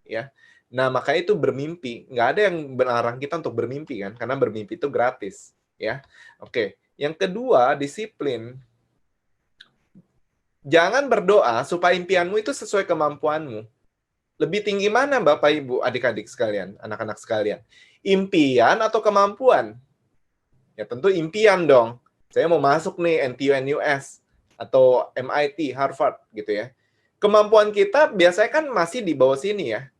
Ya. Nah, makanya itu bermimpi. Nggak ada yang melarang kita untuk bermimpi kan, karena bermimpi itu gratis. Ya, oke. Yang kedua, disiplin. Jangan berdoa supaya impianmu itu sesuai kemampuanmu. Lebih tinggi mana Bapak, Ibu, adik-adik sekalian, anak-anak sekalian? Impian atau kemampuan? Ya tentu impian dong. Saya mau masuk nih NTU NUS atau MIT, Harvard gitu ya. Kemampuan kita biasanya kan masih di bawah sini ya.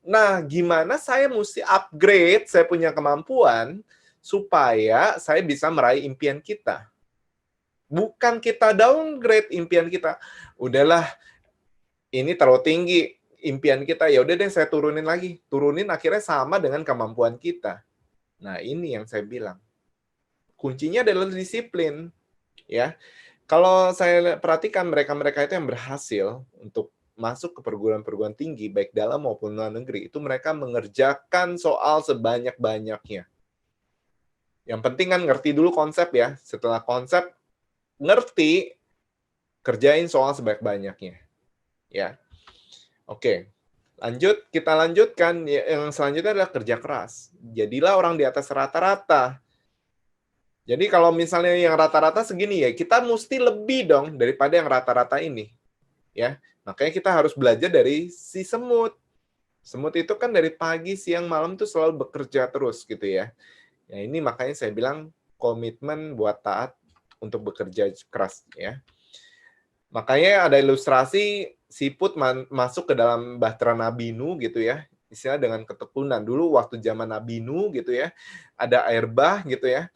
Nah, gimana saya mesti upgrade saya punya kemampuan supaya saya bisa meraih impian kita. Bukan kita downgrade impian kita. Udahlah, ini terlalu tinggi impian kita. Ya udah deh saya turunin lagi. Turunin akhirnya sama dengan kemampuan kita. Nah, ini yang saya bilang. Kuncinya adalah disiplin. Ya. Kalau saya perhatikan mereka-mereka itu yang berhasil untuk masuk ke perguruan-perguruan tinggi, baik dalam maupun luar negeri, itu mereka mengerjakan soal sebanyak-banyaknya. Yang penting kan ngerti dulu konsep ya. Setelah konsep, ngerti, kerjain soal sebanyak-banyaknya. Ya. Oke. Kita lanjutkan. Yang selanjutnya adalah kerja keras. Jadilah orang di atas rata-rata. Jadi kalau misalnya yang rata-rata segini ya, kita mesti lebih dong daripada yang rata-rata ini. Ya. Makanya kita harus belajar dari si semut. Semut itu kan dari pagi, siang, malam tuh selalu bekerja terus gitu ya. Ya ini makanya saya bilang komitmen buat taat untuk bekerja keras ya. Makanya ada ilustrasi siput masuk ke dalam bahtera Nabi Nuh gitu ya. Istilah dengan ketekunan. Dulu waktu zaman Nabi Nuh gitu ya, ada air bah gitu ya.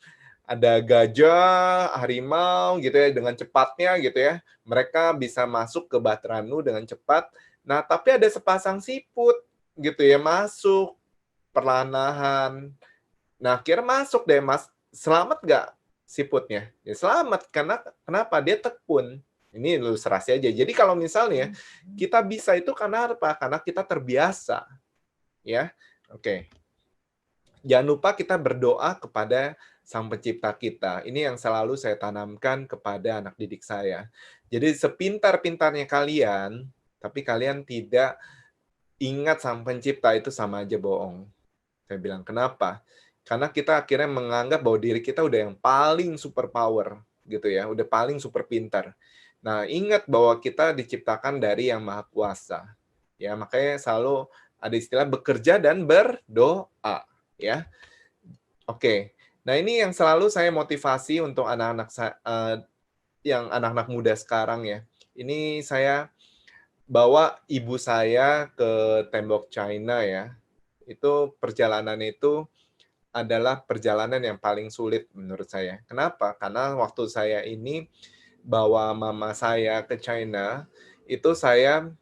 Ada gajah, harimau gitu ya, dengan cepatnya gitu ya. Mereka bisa masuk ke bahtera Nuh dengan cepat. Nah, tapi ada sepasang siput gitu ya, masuk perlahan-lahan. Nah, akhirnya masuk deh, Mas. Selamat nggak siputnya? Ya selamat, karena kenapa? Dia tekun. Ini ilustrasi aja. Jadi kalau misalnya kita bisa itu karena apa? Karena kita terbiasa. Ya, oke. Jangan lupa kita berdoa kepada Sang Pencipta kita. Ini yang selalu saya tanamkan kepada anak didik saya. Jadi sepintar-pintarnya kalian, tapi kalian tidak ingat Sang Pencipta, itu sama aja bohong. Saya bilang, kenapa? Karena kita akhirnya menganggap bahwa diri kita udah yang paling super power, gitu ya, udah paling super pintar. Nah, ingat bahwa kita diciptakan dari Yang Maha Kuasa. Ya, makanya selalu ada istilah bekerja dan berdoa, ya. Oke. Nah, ini yang selalu saya motivasi untuk anak-anak yang anak-anak muda sekarang ya. Ini saya bawa ibu saya ke tembok China ya. Itu perjalanan itu adalah perjalanan yang paling sulit menurut saya. Kenapa? Karena waktu saya ini bawa mama saya ke China, itu saya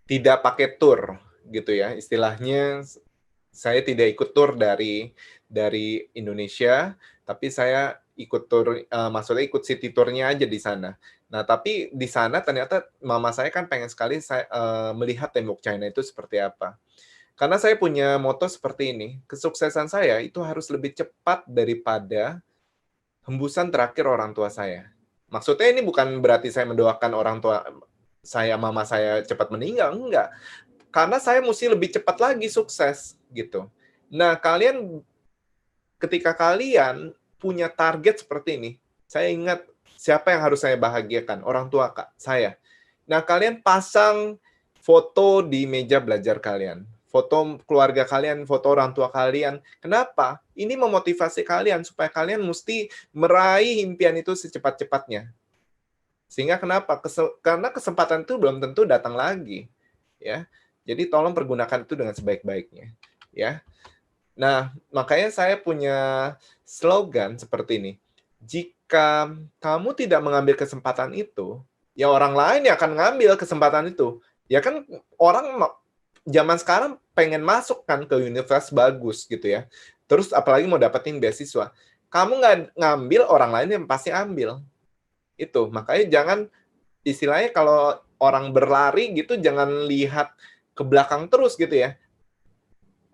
tidak pakai tour gitu ya. Istilahnya saya tidak ikut tour dari Indonesia, tapi saya ikut tour, maksudnya ikut city tour-nya aja di sana. Nah, tapi di sana ternyata mama saya kan pengen sekali melihat tembok China itu seperti apa. Karena saya punya moto seperti ini, kesuksesan saya itu harus lebih cepat daripada hembusan terakhir orang tua saya. Maksudnya ini bukan berarti saya mendoakan orang tua saya, mama saya cepat meninggal, enggak. Karena saya mesti lebih cepat lagi sukses, gitu. Nah, ketika kalian punya target seperti ini, saya ingat siapa yang harus saya bahagiakan? Orang tua saya. Nah, kalian pasang foto di meja belajar kalian. Foto keluarga kalian, foto orang tua kalian. Kenapa? Ini memotivasi kalian supaya kalian mesti meraih impian itu secepat-cepatnya. Sehingga kenapa? Karena kesempatan itu belum tentu datang lagi, ya. Jadi tolong pergunakan itu dengan sebaik-baiknya, ya. Nah, makanya saya punya slogan seperti ini. Jika kamu tidak mengambil kesempatan itu, ya orang lain yang akan ngambil kesempatan itu. Ya kan orang zaman sekarang pengen masuk kan ke universitas bagus gitu ya. Terus apalagi mau dapetin beasiswa. Kamu nggak ngambil, orang lain yang pasti ambil. Itu, makanya jangan, istilahnya kalau orang berlari gitu, jangan lihat ke belakang terus gitu ya.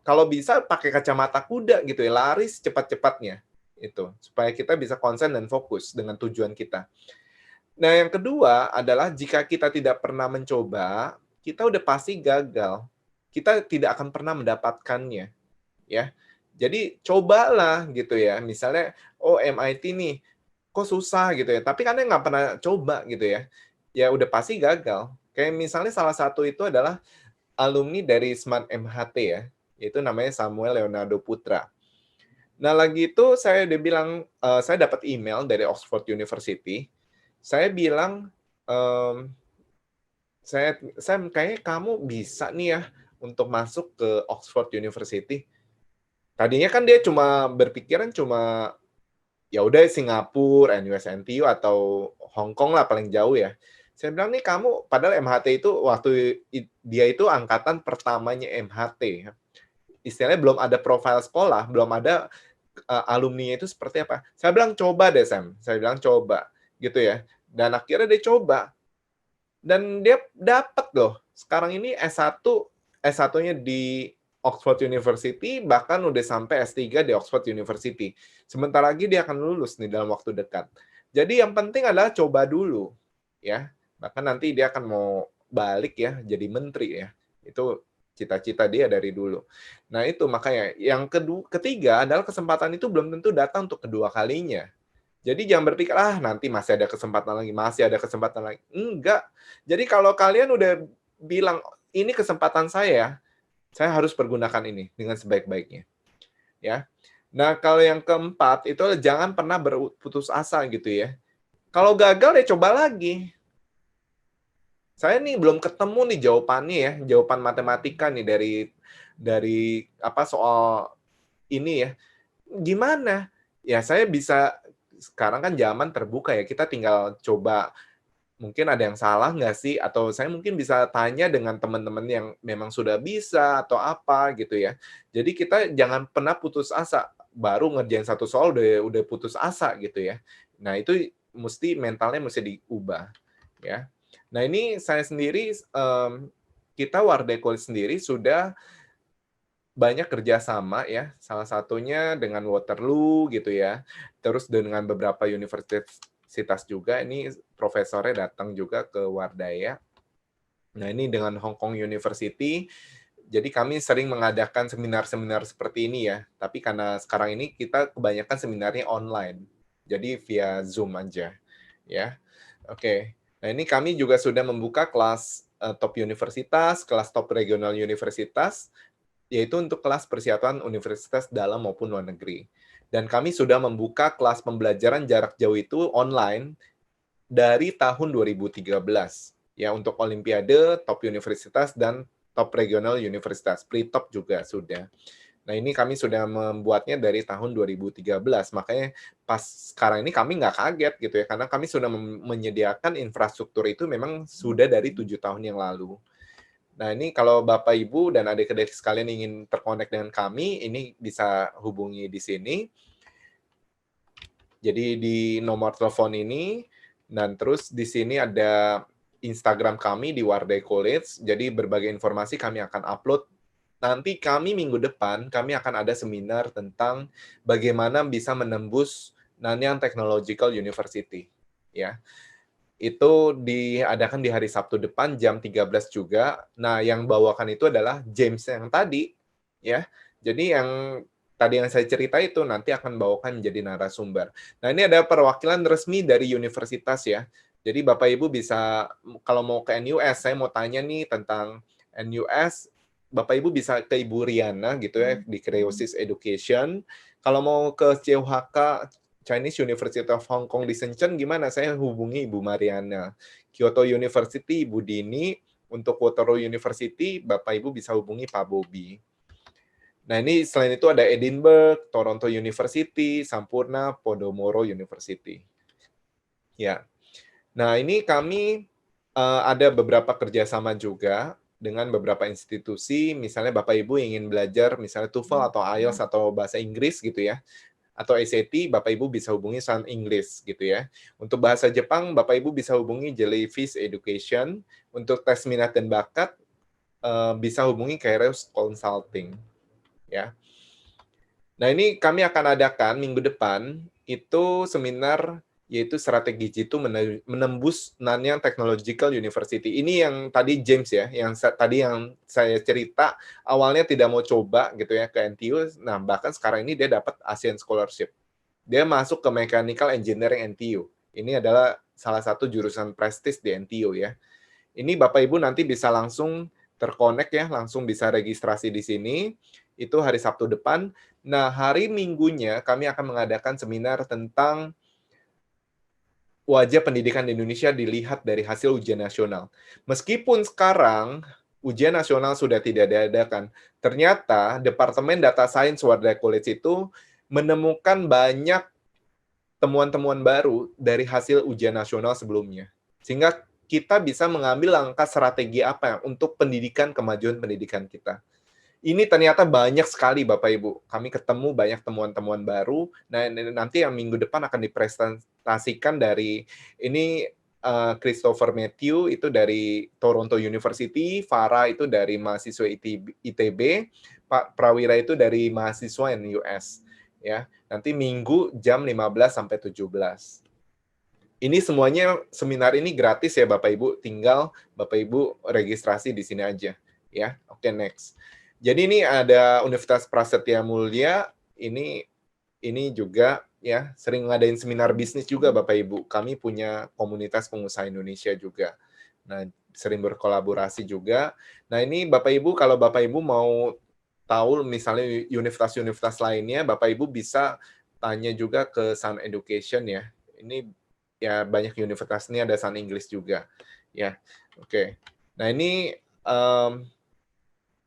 Kalau bisa pakai kacamata kuda gitu ya, lari secepat-cepatnya. Itu, supaya kita bisa konsen dan fokus dengan tujuan kita. Nah, yang kedua adalah jika kita tidak pernah mencoba, kita udah pasti gagal. Kita tidak akan pernah mendapatkannya, ya. Jadi cobalah gitu ya. Misalnya, oh MIT nih, kok susah gitu ya. Tapi kan nggak pernah coba gitu ya. Ya udah pasti gagal. Kayak misalnya salah satu itu adalah alumni dari Smart MHT ya. Itu namanya Samuel Leonardo Putra. Nah, lagi itu saya udah bilang, saya dapat email dari Oxford University. Saya bilang, saya kayaknya kamu bisa nih ya untuk masuk ke Oxford University. Tadinya kan dia cuma berpikiran ya udah Singapura, NUS/NTU atau Hong Kong lah paling jauh ya. Saya bilang nih kamu, padahal MHT itu waktu dia itu angkatan pertamanya MHT. Istilahnya belum ada profil sekolah, belum ada alumni itu seperti apa. Saya bilang coba deh Sam, saya bilang coba gitu ya. Dan akhirnya dia coba. Dan dia dapat loh. Sekarang ini S1-nya di Oxford University, bahkan udah sampai S3 di Oxford University. Sebentar lagi dia akan lulus nih dalam waktu dekat. Jadi yang penting adalah coba dulu, ya. Bahkan nanti dia akan mau balik ya, jadi menteri ya. Itu cita-cita dia dari dulu. Nah itu makanya. Yang ketiga adalah kesempatan itu belum tentu datang untuk kedua kalinya. Jadi jangan berpikir, nanti masih ada kesempatan lagi. Enggak. Jadi kalau kalian udah bilang, ini kesempatan saya harus pergunakan ini dengan sebaik-baiknya. Ya. Nah, kalau yang keempat, itu jangan pernah berputus asa gitu ya. Kalau gagal, ya coba lagi. Saya nih belum ketemu nih jawabannya ya, jawaban matematika nih dari soal ini ya. Gimana? Ya saya bisa, sekarang kan zaman terbuka ya, kita tinggal coba, mungkin ada yang salah nggak sih? Atau saya mungkin bisa tanya dengan teman-teman yang memang sudah bisa, atau apa gitu ya. Jadi kita jangan pernah putus asa, baru ngerjain satu soal udah putus asa gitu ya. Nah itu mentalnya mesti diubah ya. Nah ini saya sendiri, kita Wardai College sendiri sudah banyak kerjasama ya, salah satunya dengan Waterloo gitu ya, terus dengan beberapa universitas juga, ini profesornya datang juga ke Wardaya. Nah ini dengan Hong Kong University, jadi kami sering mengadakan seminar-seminar seperti ini ya, tapi karena sekarang ini kita kebanyakan seminarnya online, jadi via Zoom aja ya. Oke, nah ini kami juga sudah membuka kelas top universitas, kelas top regional universitas, yaitu untuk kelas persiapan universitas dalam maupun luar negeri. Dan kami sudah membuka kelas pembelajaran jarak jauh itu online dari tahun 2013 ya, untuk olimpiade, top universitas dan top regional universitas. Pre-top juga sudah. Nah, ini kami sudah membuatnya dari tahun 2013. Makanya pas sekarang ini kami nggak kaget gitu ya, karena kami sudah menyediakan infrastruktur itu memang sudah dari 7 tahun yang lalu. Nah, ini kalau Bapak, Ibu, dan adik-adik sekalian ingin terkonek dengan kami, ini bisa hubungi di sini. Jadi di nomor telepon ini, dan terus di sini ada Instagram kami di Wardai College. Jadi berbagai informasi kami akan upload nanti kami minggu depan, kami akan ada seminar tentang bagaimana bisa menembus Nanyang Technological University. Ya, itu diadakan di hari Sabtu depan jam 13 juga. Nah, yang bawakan itu adalah James yang tadi, ya. Jadi yang tadi yang saya cerita itu nanti akan bawakan menjadi narasumber. Nah, ini ada perwakilan resmi dari universitas ya. Jadi Bapak Ibu bisa, kalau mau ke NUS, saya mau tanya nih tentang NUS, Bapak Ibu bisa ke Ibu Riana gitu ya, di Creosis Education. Kalau mau ke CUHK, Chinese University of Hong Kong di Shenzhen, gimana? Saya hubungi Ibu Mariana. Kyoto University, Ibu Dini. Untuk Waterloo University, Bapak Ibu bisa hubungi Pak Bobi. Nah, ini selain itu ada Edinburgh, Toronto University, Sampurna, Podomoro University. Ya. Nah, ini kami ada beberapa kerjasama juga dengan beberapa institusi, misalnya Bapak Ibu ingin belajar misalnya TOEFL atau IELTS atau bahasa Inggris gitu ya, atau SAT, Bapak Ibu bisa hubungi Sun English gitu ya. Untuk bahasa Jepang, Bapak Ibu bisa hubungi Jellyfish Education. Untuk tes minat dan bakat, bisa hubungi Kairos Consulting. Ya. Nah, ini kami akan adakan minggu depan, itu seminar yaitu strategi Jitu menembus Nanyang Technological University. Ini yang tadi James ya, yang tadi yang saya cerita awalnya tidak mau coba gitu ya ke NTU, nah bahkan sekarang ini dia dapat ASEAN Scholarship. Dia masuk ke Mechanical Engineering NTU. Ini adalah salah satu jurusan prestis di NTU ya. Ini Bapak Ibu nanti bisa langsung terkonek ya, langsung bisa registrasi di sini. Itu hari Sabtu depan. Nah, hari Minggunya kami akan mengadakan seminar tentang wajah pendidikan di Indonesia dilihat dari hasil ujian nasional. Meskipun sekarang ujian nasional sudah tidak diadakan, ternyata Departemen Data Science Wardah College itu menemukan banyak temuan-temuan baru dari hasil ujian nasional sebelumnya. Sehingga kita bisa mengambil langkah strategi apa untuk pendidikan, kemajuan pendidikan kita. Ini ternyata banyak sekali Bapak Ibu. Kami ketemu banyak temuan-temuan baru. Nah, nanti yang minggu depan akan dipresentasikan dari ini Christopher Matthew itu dari Toronto University, Farah itu dari mahasiswa ITB, Pak Prawira itu dari mahasiswa NUS. Ya, nanti Minggu jam 15 sampai 17. Ini semuanya seminar ini gratis ya Bapak Ibu, tinggal Bapak Ibu registrasi di sini aja ya. Oke, next. Jadi ini ada Universitas Prasetya Mulia, ini juga ya sering ngadain seminar bisnis juga Bapak Ibu. Kami punya komunitas pengusaha Indonesia juga. Nah, sering berkolaborasi juga. Nah, ini Bapak Ibu kalau Bapak Ibu mau tahu misalnya universitas-universitas lainnya, Bapak Ibu bisa tanya juga ke Sun Education ya. Ini ya banyak universitas ini ada Sun English juga. Ya. Oke. Nah, ini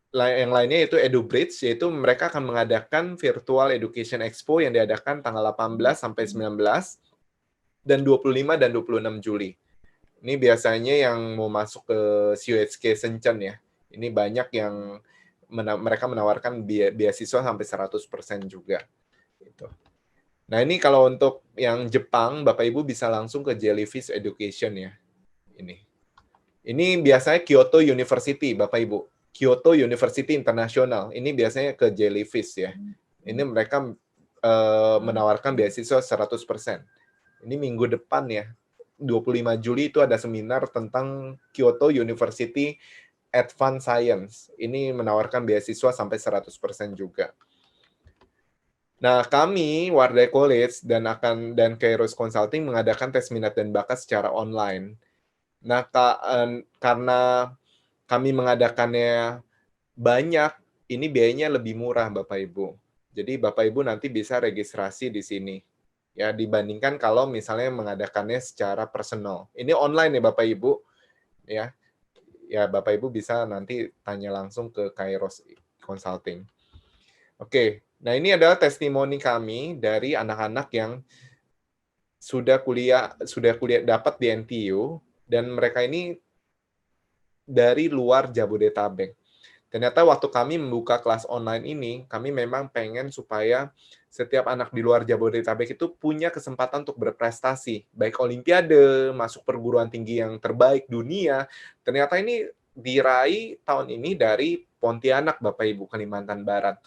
yang lainnya yaitu EduBridge, yaitu mereka akan mengadakan Virtual Education Expo yang diadakan tanggal 18 sampai 19 dan 25 dan 26 Juli. Ini biasanya yang mau masuk ke CUHK Shenzhen ya. Ini banyak yang mereka menawarkan beasiswa sampai 100% juga. Gitu. Nah, ini kalau untuk yang Jepang, Bapak Ibu bisa langsung ke Jellyfish Education ya. Ini biasanya Kyoto University, Bapak Ibu. Kyoto University International. Ini biasanya ke Jellyfish ya. Ini mereka menawarkan beasiswa 100%. Ini minggu depan ya. 25 Juli itu ada seminar tentang Kyoto University Advanced Science. Ini menawarkan beasiswa sampai 100% juga. Nah, kami Wardah College dan Kairos Consulting mengadakan tes minat dan bakat secara online. Nah, karena kami mengadakannya banyak, ini biayanya lebih murah Bapak Ibu. Jadi Bapak Ibu nanti bisa registrasi di sini. Ya, dibandingkan kalau misalnya mengadakannya secara personal. Ini online ya Bapak Ibu. Ya. Ya, Bapak Ibu bisa nanti tanya langsung ke Kairos Consulting. Oke. Nah, ini adalah testimoni kami dari anak-anak yang sudah kuliah dapat di NTU dan mereka ini dari luar Jabodetabek. Ternyata waktu kami membuka kelas online ini, kami memang pengen supaya setiap anak di luar Jabodetabek itu punya kesempatan untuk berprestasi, baik olimpiade, masuk perguruan tinggi yang terbaik dunia. Ternyata ini diraih tahun ini dari Pontianak, Bapak Ibu, Kalimantan Barat.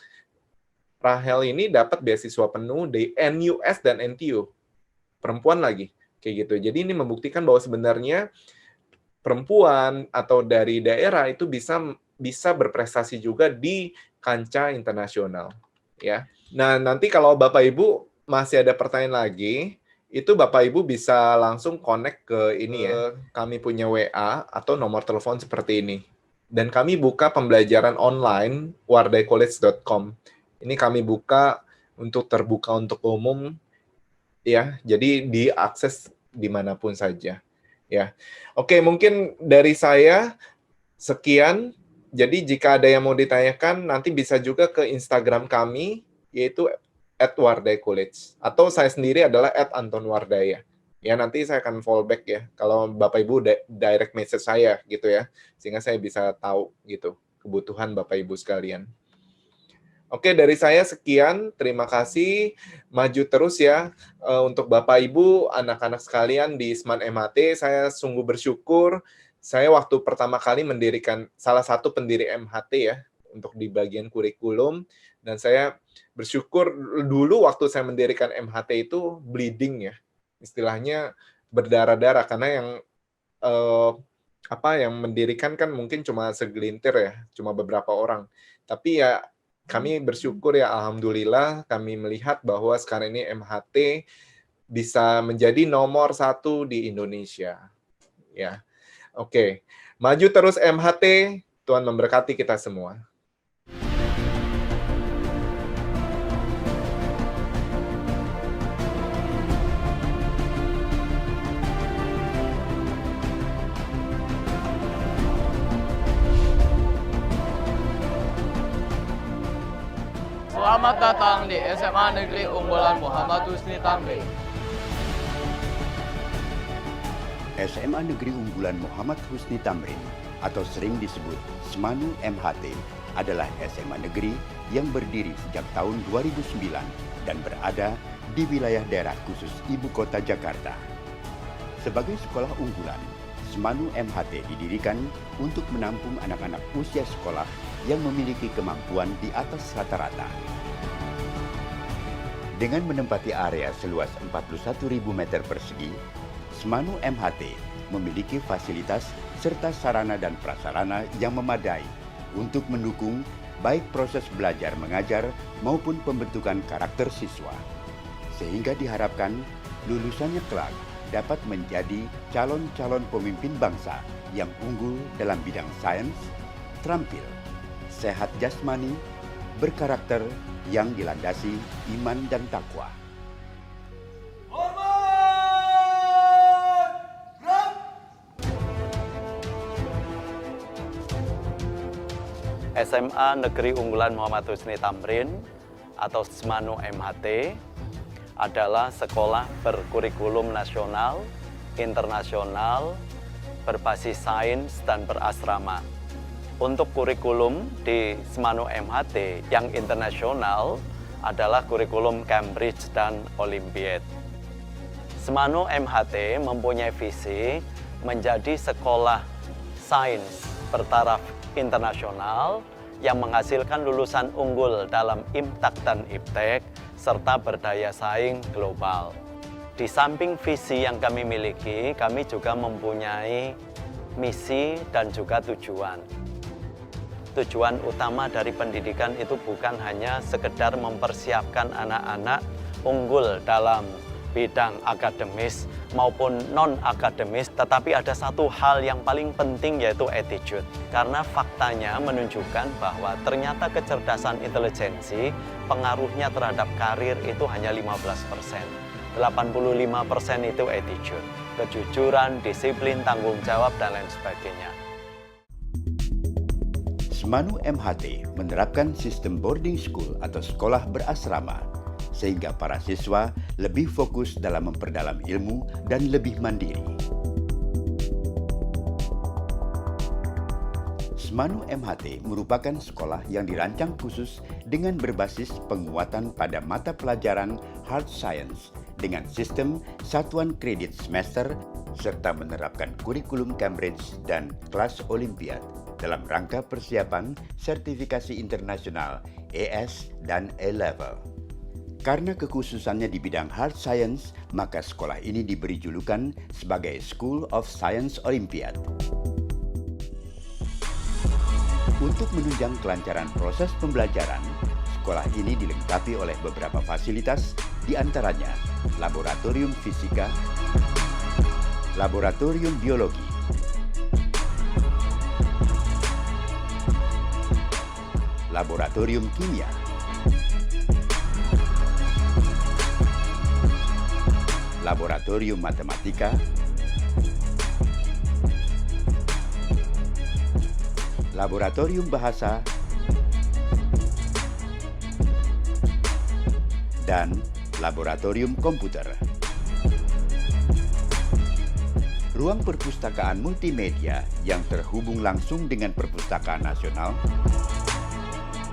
Rahel ini dapat beasiswa penuh di NUS dan NTU. Perempuan lagi, kayak gitu. Jadi ini membuktikan bahwa sebenarnya perempuan atau dari daerah itu bisa berprestasi juga di kancah internasional, ya. Nah, nanti kalau Bapak Ibu masih ada pertanyaan lagi, itu Bapak Ibu bisa langsung connect ke ini ya. Kami punya WA atau nomor telepon seperti ini. Dan kami buka pembelajaran online wardaicollege.com. Ini kami buka untuk terbuka untuk umum, ya. Jadi diakses dimanapun saja, ya. Oke, mungkin dari saya sekian. Jadi jika ada yang mau ditanyakan, nanti bisa juga ke Instagram kami, yaitu @wardaicollege. Atau saya sendiri adalah @antonwardaya. Ya, nanti saya akan fallback ya, kalau Bapak Ibu direct message saya gitu ya, sehingga saya bisa tahu gitu kebutuhan Bapak Ibu sekalian. Oke, dari saya sekian. Terima kasih. Maju terus ya untuk Bapak Ibu, anak-anak sekalian di Seman MHT. Saya sungguh bersyukur. Saya waktu pertama kali mendirikan salah satu pendiri MHT ya untuk di bagian kurikulum, dan saya bersyukur dulu waktu saya mendirikan MHT itu bleeding ya, istilahnya berdarah-darah karena yang mendirikan kan mungkin cuma segelintir ya, cuma beberapa orang. Tapi ya kami bersyukur ya, alhamdulillah kami melihat bahwa sekarang ini MHT bisa menjadi nomor 1 di Indonesia. Ya, oke. Maju terus MHT, Tuhan memberkati kita semua. Selamat datang di SMA Negeri Unggulan Muhammad Husni Tamrin. SMA Negeri Unggulan Muhammad Husni Tamrin atau sering disebut SMANU MHT adalah SMA negeri yang berdiri sejak tahun 2009 dan berada di wilayah daerah khusus Ibu Kota Jakarta. Sebagai sekolah unggulan, SMANU MHT didirikan untuk menampung anak-anak usia sekolah yang memiliki kemampuan di atas rata-rata. Dengan menempati area seluas 41.000 meter persegi, SMANU MHT memiliki fasilitas serta sarana dan prasarana yang memadai untuk mendukung baik proses belajar mengajar maupun pembentukan karakter siswa. Sehingga diharapkan lulusannya kelak dapat menjadi calon-calon pemimpin bangsa yang unggul dalam bidang sains, terampil, sehat jasmani, berkarakter yang dilandasi iman dan takwa. SMA Negeri Unggulan Muhammad Husni Tamrin atau SMANU MHT adalah sekolah berkurikulum nasional, internasional, berbasis sains dan berasrama. Untuk kurikulum di SMANU MHT yang internasional adalah kurikulum Cambridge dan Olympiad. SMANU MHT mempunyai visi menjadi sekolah sains bertaraf internasional yang menghasilkan lulusan unggul dalam IMTAK dan IPTEK serta berdaya saing global. Di samping visi yang kami miliki, kami juga mempunyai misi dan juga tujuan. Tujuan utama dari pendidikan itu bukan hanya sekedar mempersiapkan anak-anak unggul dalam bidang akademis maupun non-akademis, tetapi ada satu hal yang paling penting yaitu attitude. Karena faktanya menunjukkan bahwa ternyata kecerdasan intelijensi pengaruhnya terhadap karir itu hanya 15%. 85% itu attitude, kejujuran, disiplin, tanggung jawab, dan lain sebagainya. SMANU MHT menerapkan sistem boarding school atau sekolah berasrama, sehingga para siswa lebih fokus dalam memperdalam ilmu dan lebih mandiri. SMANU MHT merupakan sekolah yang dirancang khusus dengan berbasis penguatan pada mata pelajaran hard science dengan sistem satuan kredit semester serta menerapkan kurikulum Cambridge dan kelas Olimpiad. dalam rangka persiapan sertifikasi internasional AS dan A-Level. Karena kekhususannya di bidang hard science, maka sekolah ini diberi julukan sebagai School of Science Olympiad. Untuk menunjang kelancaran proses pembelajaran, sekolah ini dilengkapi oleh beberapa fasilitas, di antaranya laboratorium fisika, laboratorium biologi, laboratorium kimia, laboratorium matematika, laboratorium bahasa, dan laboratorium komputer. Ruang perpustakaan multimedia yang terhubung langsung dengan Perpustakaan Nasional,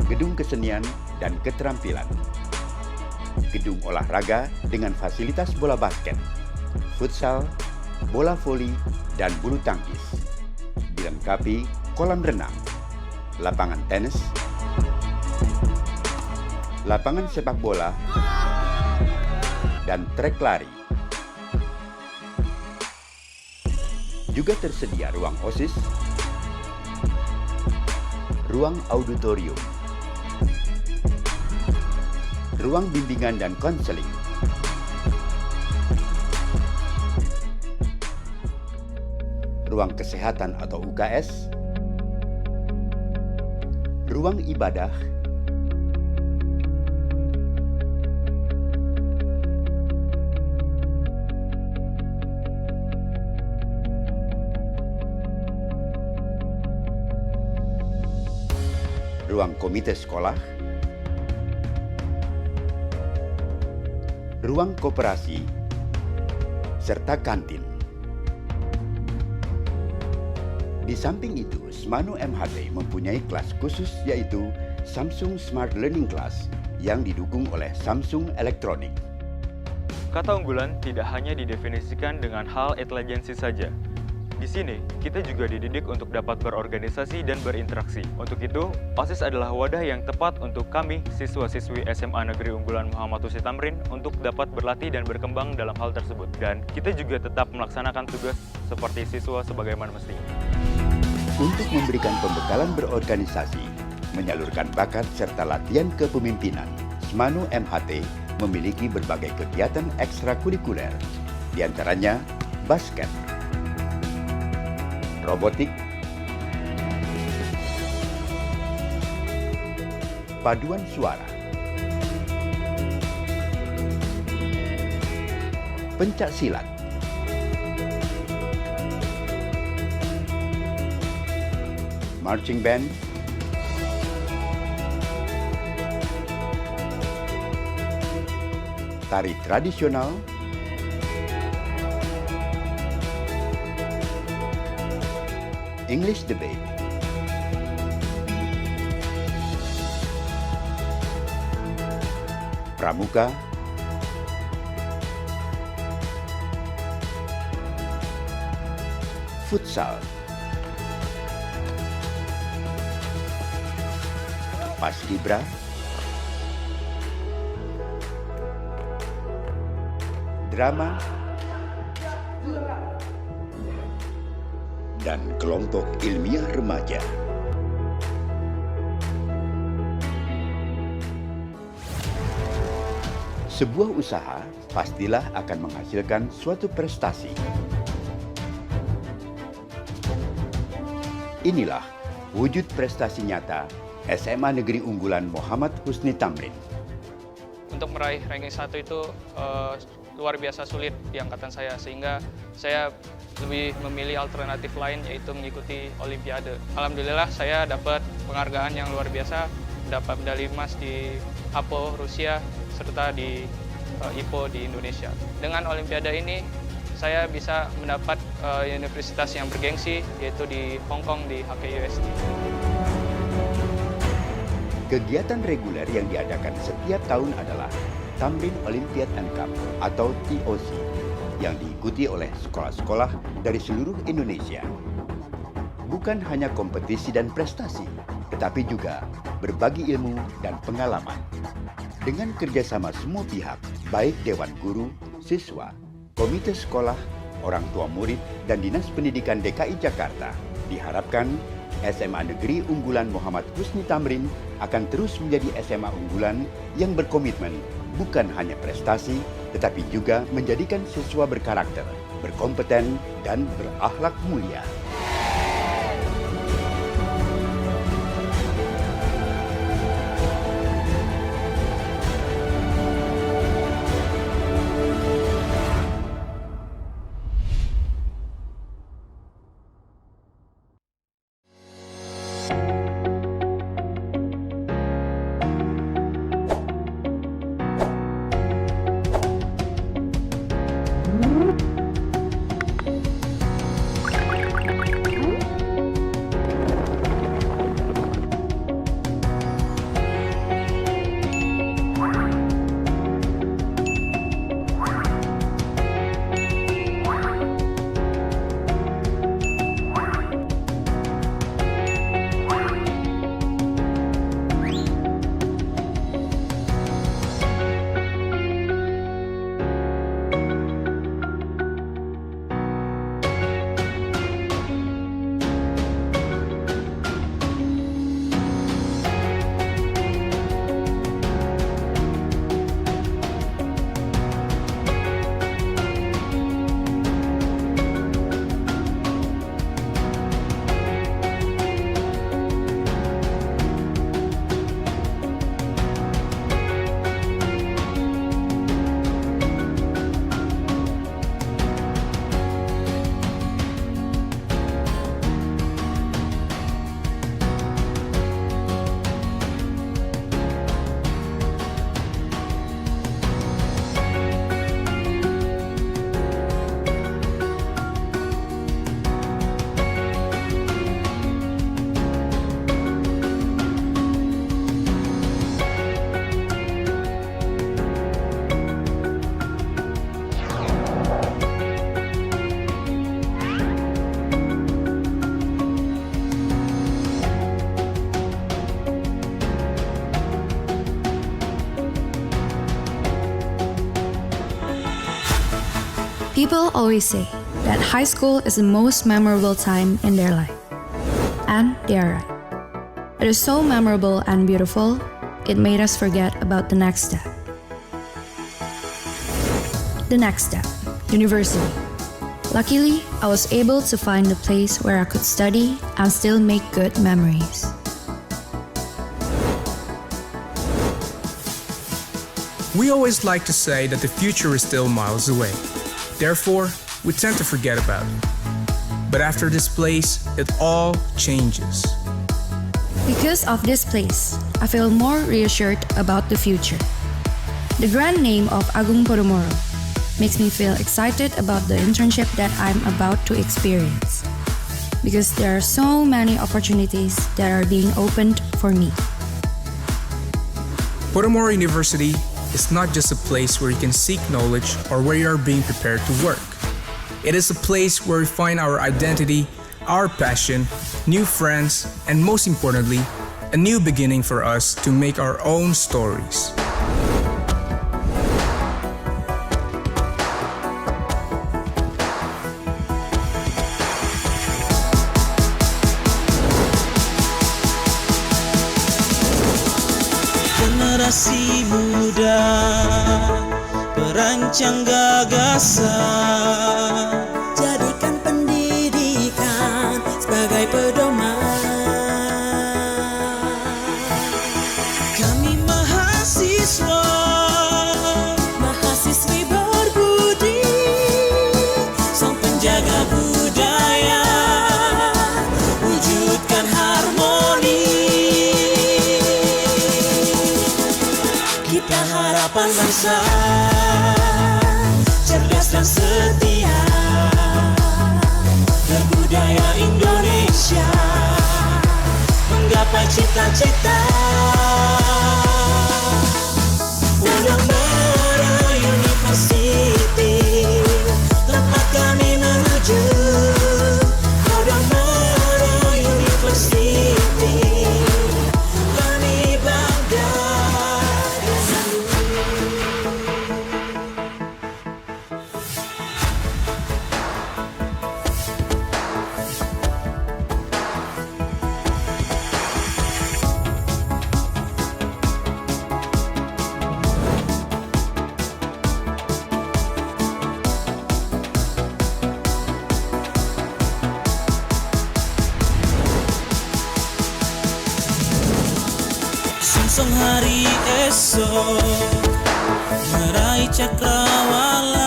gedung kesenian dan keterampilan, gedung olahraga dengan fasilitas bola basket, futsal, bola voli, dan bulu tangkis, dilengkapi kolam renang, lapangan tenis, lapangan sepak bola, dan trek lari. Juga tersedia ruang OSIS, ruang auditorium, ruang bimbingan dan konseling, ruang kesehatan atau UKS, ruang ibadah, ruang komite sekolah, ruang koperasi, serta kantin. Di samping itu, Smanu MHT mempunyai kelas khusus yaitu Samsung Smart Learning Class yang didukung oleh Samsung Electronic. Kata unggulan tidak hanya didefinisikan dengan hal intelijensi saja. Di sini, kita juga dididik untuk dapat berorganisasi dan berinteraksi. Untuk itu, OSIS adalah wadah yang tepat untuk kami, siswa-siswi SMA Negeri Unggulan Muhammad Husni Tamrin, untuk dapat berlatih dan berkembang dalam hal tersebut. Dan kita juga tetap melaksanakan tugas seperti siswa sebagaimana mestinya. Untuk memberikan pembekalan berorganisasi, menyalurkan bakat serta latihan kepemimpinan, Smanu MHT memiliki berbagai kegiatan ekstrakurikuler, di antaranya basket, robotik, paduan suara, pencak silat, marching band, tari tradisional, English debate, pramuka, futsal, paskibra, drama, dan kelompok ilmiah remaja. Sebuah usaha pastilah akan menghasilkan suatu prestasi. Inilah wujud prestasi nyata SMA Negeri Unggulan Muhammad Husni Tamrin. Untuk meraih ranking 1 itu luar biasa sulit di angkatan saya, sehingga saya lebih memilih alternatif lain, yaitu mengikuti Olimpiade. Alhamdulillah saya dapat penghargaan yang luar biasa, dapat medali emas di APO Rusia serta di IPO di Indonesia. Dengan Olimpiade ini saya bisa mendapat universitas yang bergengsi, yaitu di Hong Kong di HKUST. Kegiatan reguler yang diadakan setiap tahun adalah Tamrin Olympiad and Cup atau TOC yang diikuti oleh sekolah-sekolah dari seluruh Indonesia. bukan hanya kompetisi dan prestasi, tetapi juga berbagi ilmu dan pengalaman. Dengan kerjasama semua pihak, baik Dewan Guru, siswa, komite sekolah, orang tua murid, dan Dinas Pendidikan DKI Jakarta, diharapkan SMA Negeri Unggulan Muhammad Husni Tamrin akan terus menjadi SMA unggulan yang berkomitmen bukan hanya prestasi, tetapi juga menjadikan siswa berkarakter, berkompeten, dan berakhlak mulia. People always say that high school is the most memorable time in their life. And they are right. It is so memorable and beautiful, it made us forget about the next step. The next step, university. Luckily, I was able to find a place where I could study and still make good memories. We always like to say that the future is still miles away. Therefore, we tend to forget about it. But after this place, it all changes. Because of this place, I feel more reassured about the future. The grand name of Agung Podomoro makes me feel excited about the internship that I'm about to experience. Because there are so many opportunities that are being opened for me. Podomoro University is not just a place where you can seek knowledge or where you are being prepared to work. It is a place where we find our identity, our passion, new friends, and most importantly, a new beginning for us to make our own stories. Generasi muda perancang gagasan, jadikan pendidikan sebagai pedoman. Kami mahasiswa, mahasiswi berbudi, sang penjaga budaya, wujudkan harmoni. Kita harapan bangsa, cerdas dan setia, berbudaya Indonesia, menggapai cita-cita. Podomoro University, tempat kami menuju. Podomoro menyongsong hari esok, meraih cakrawala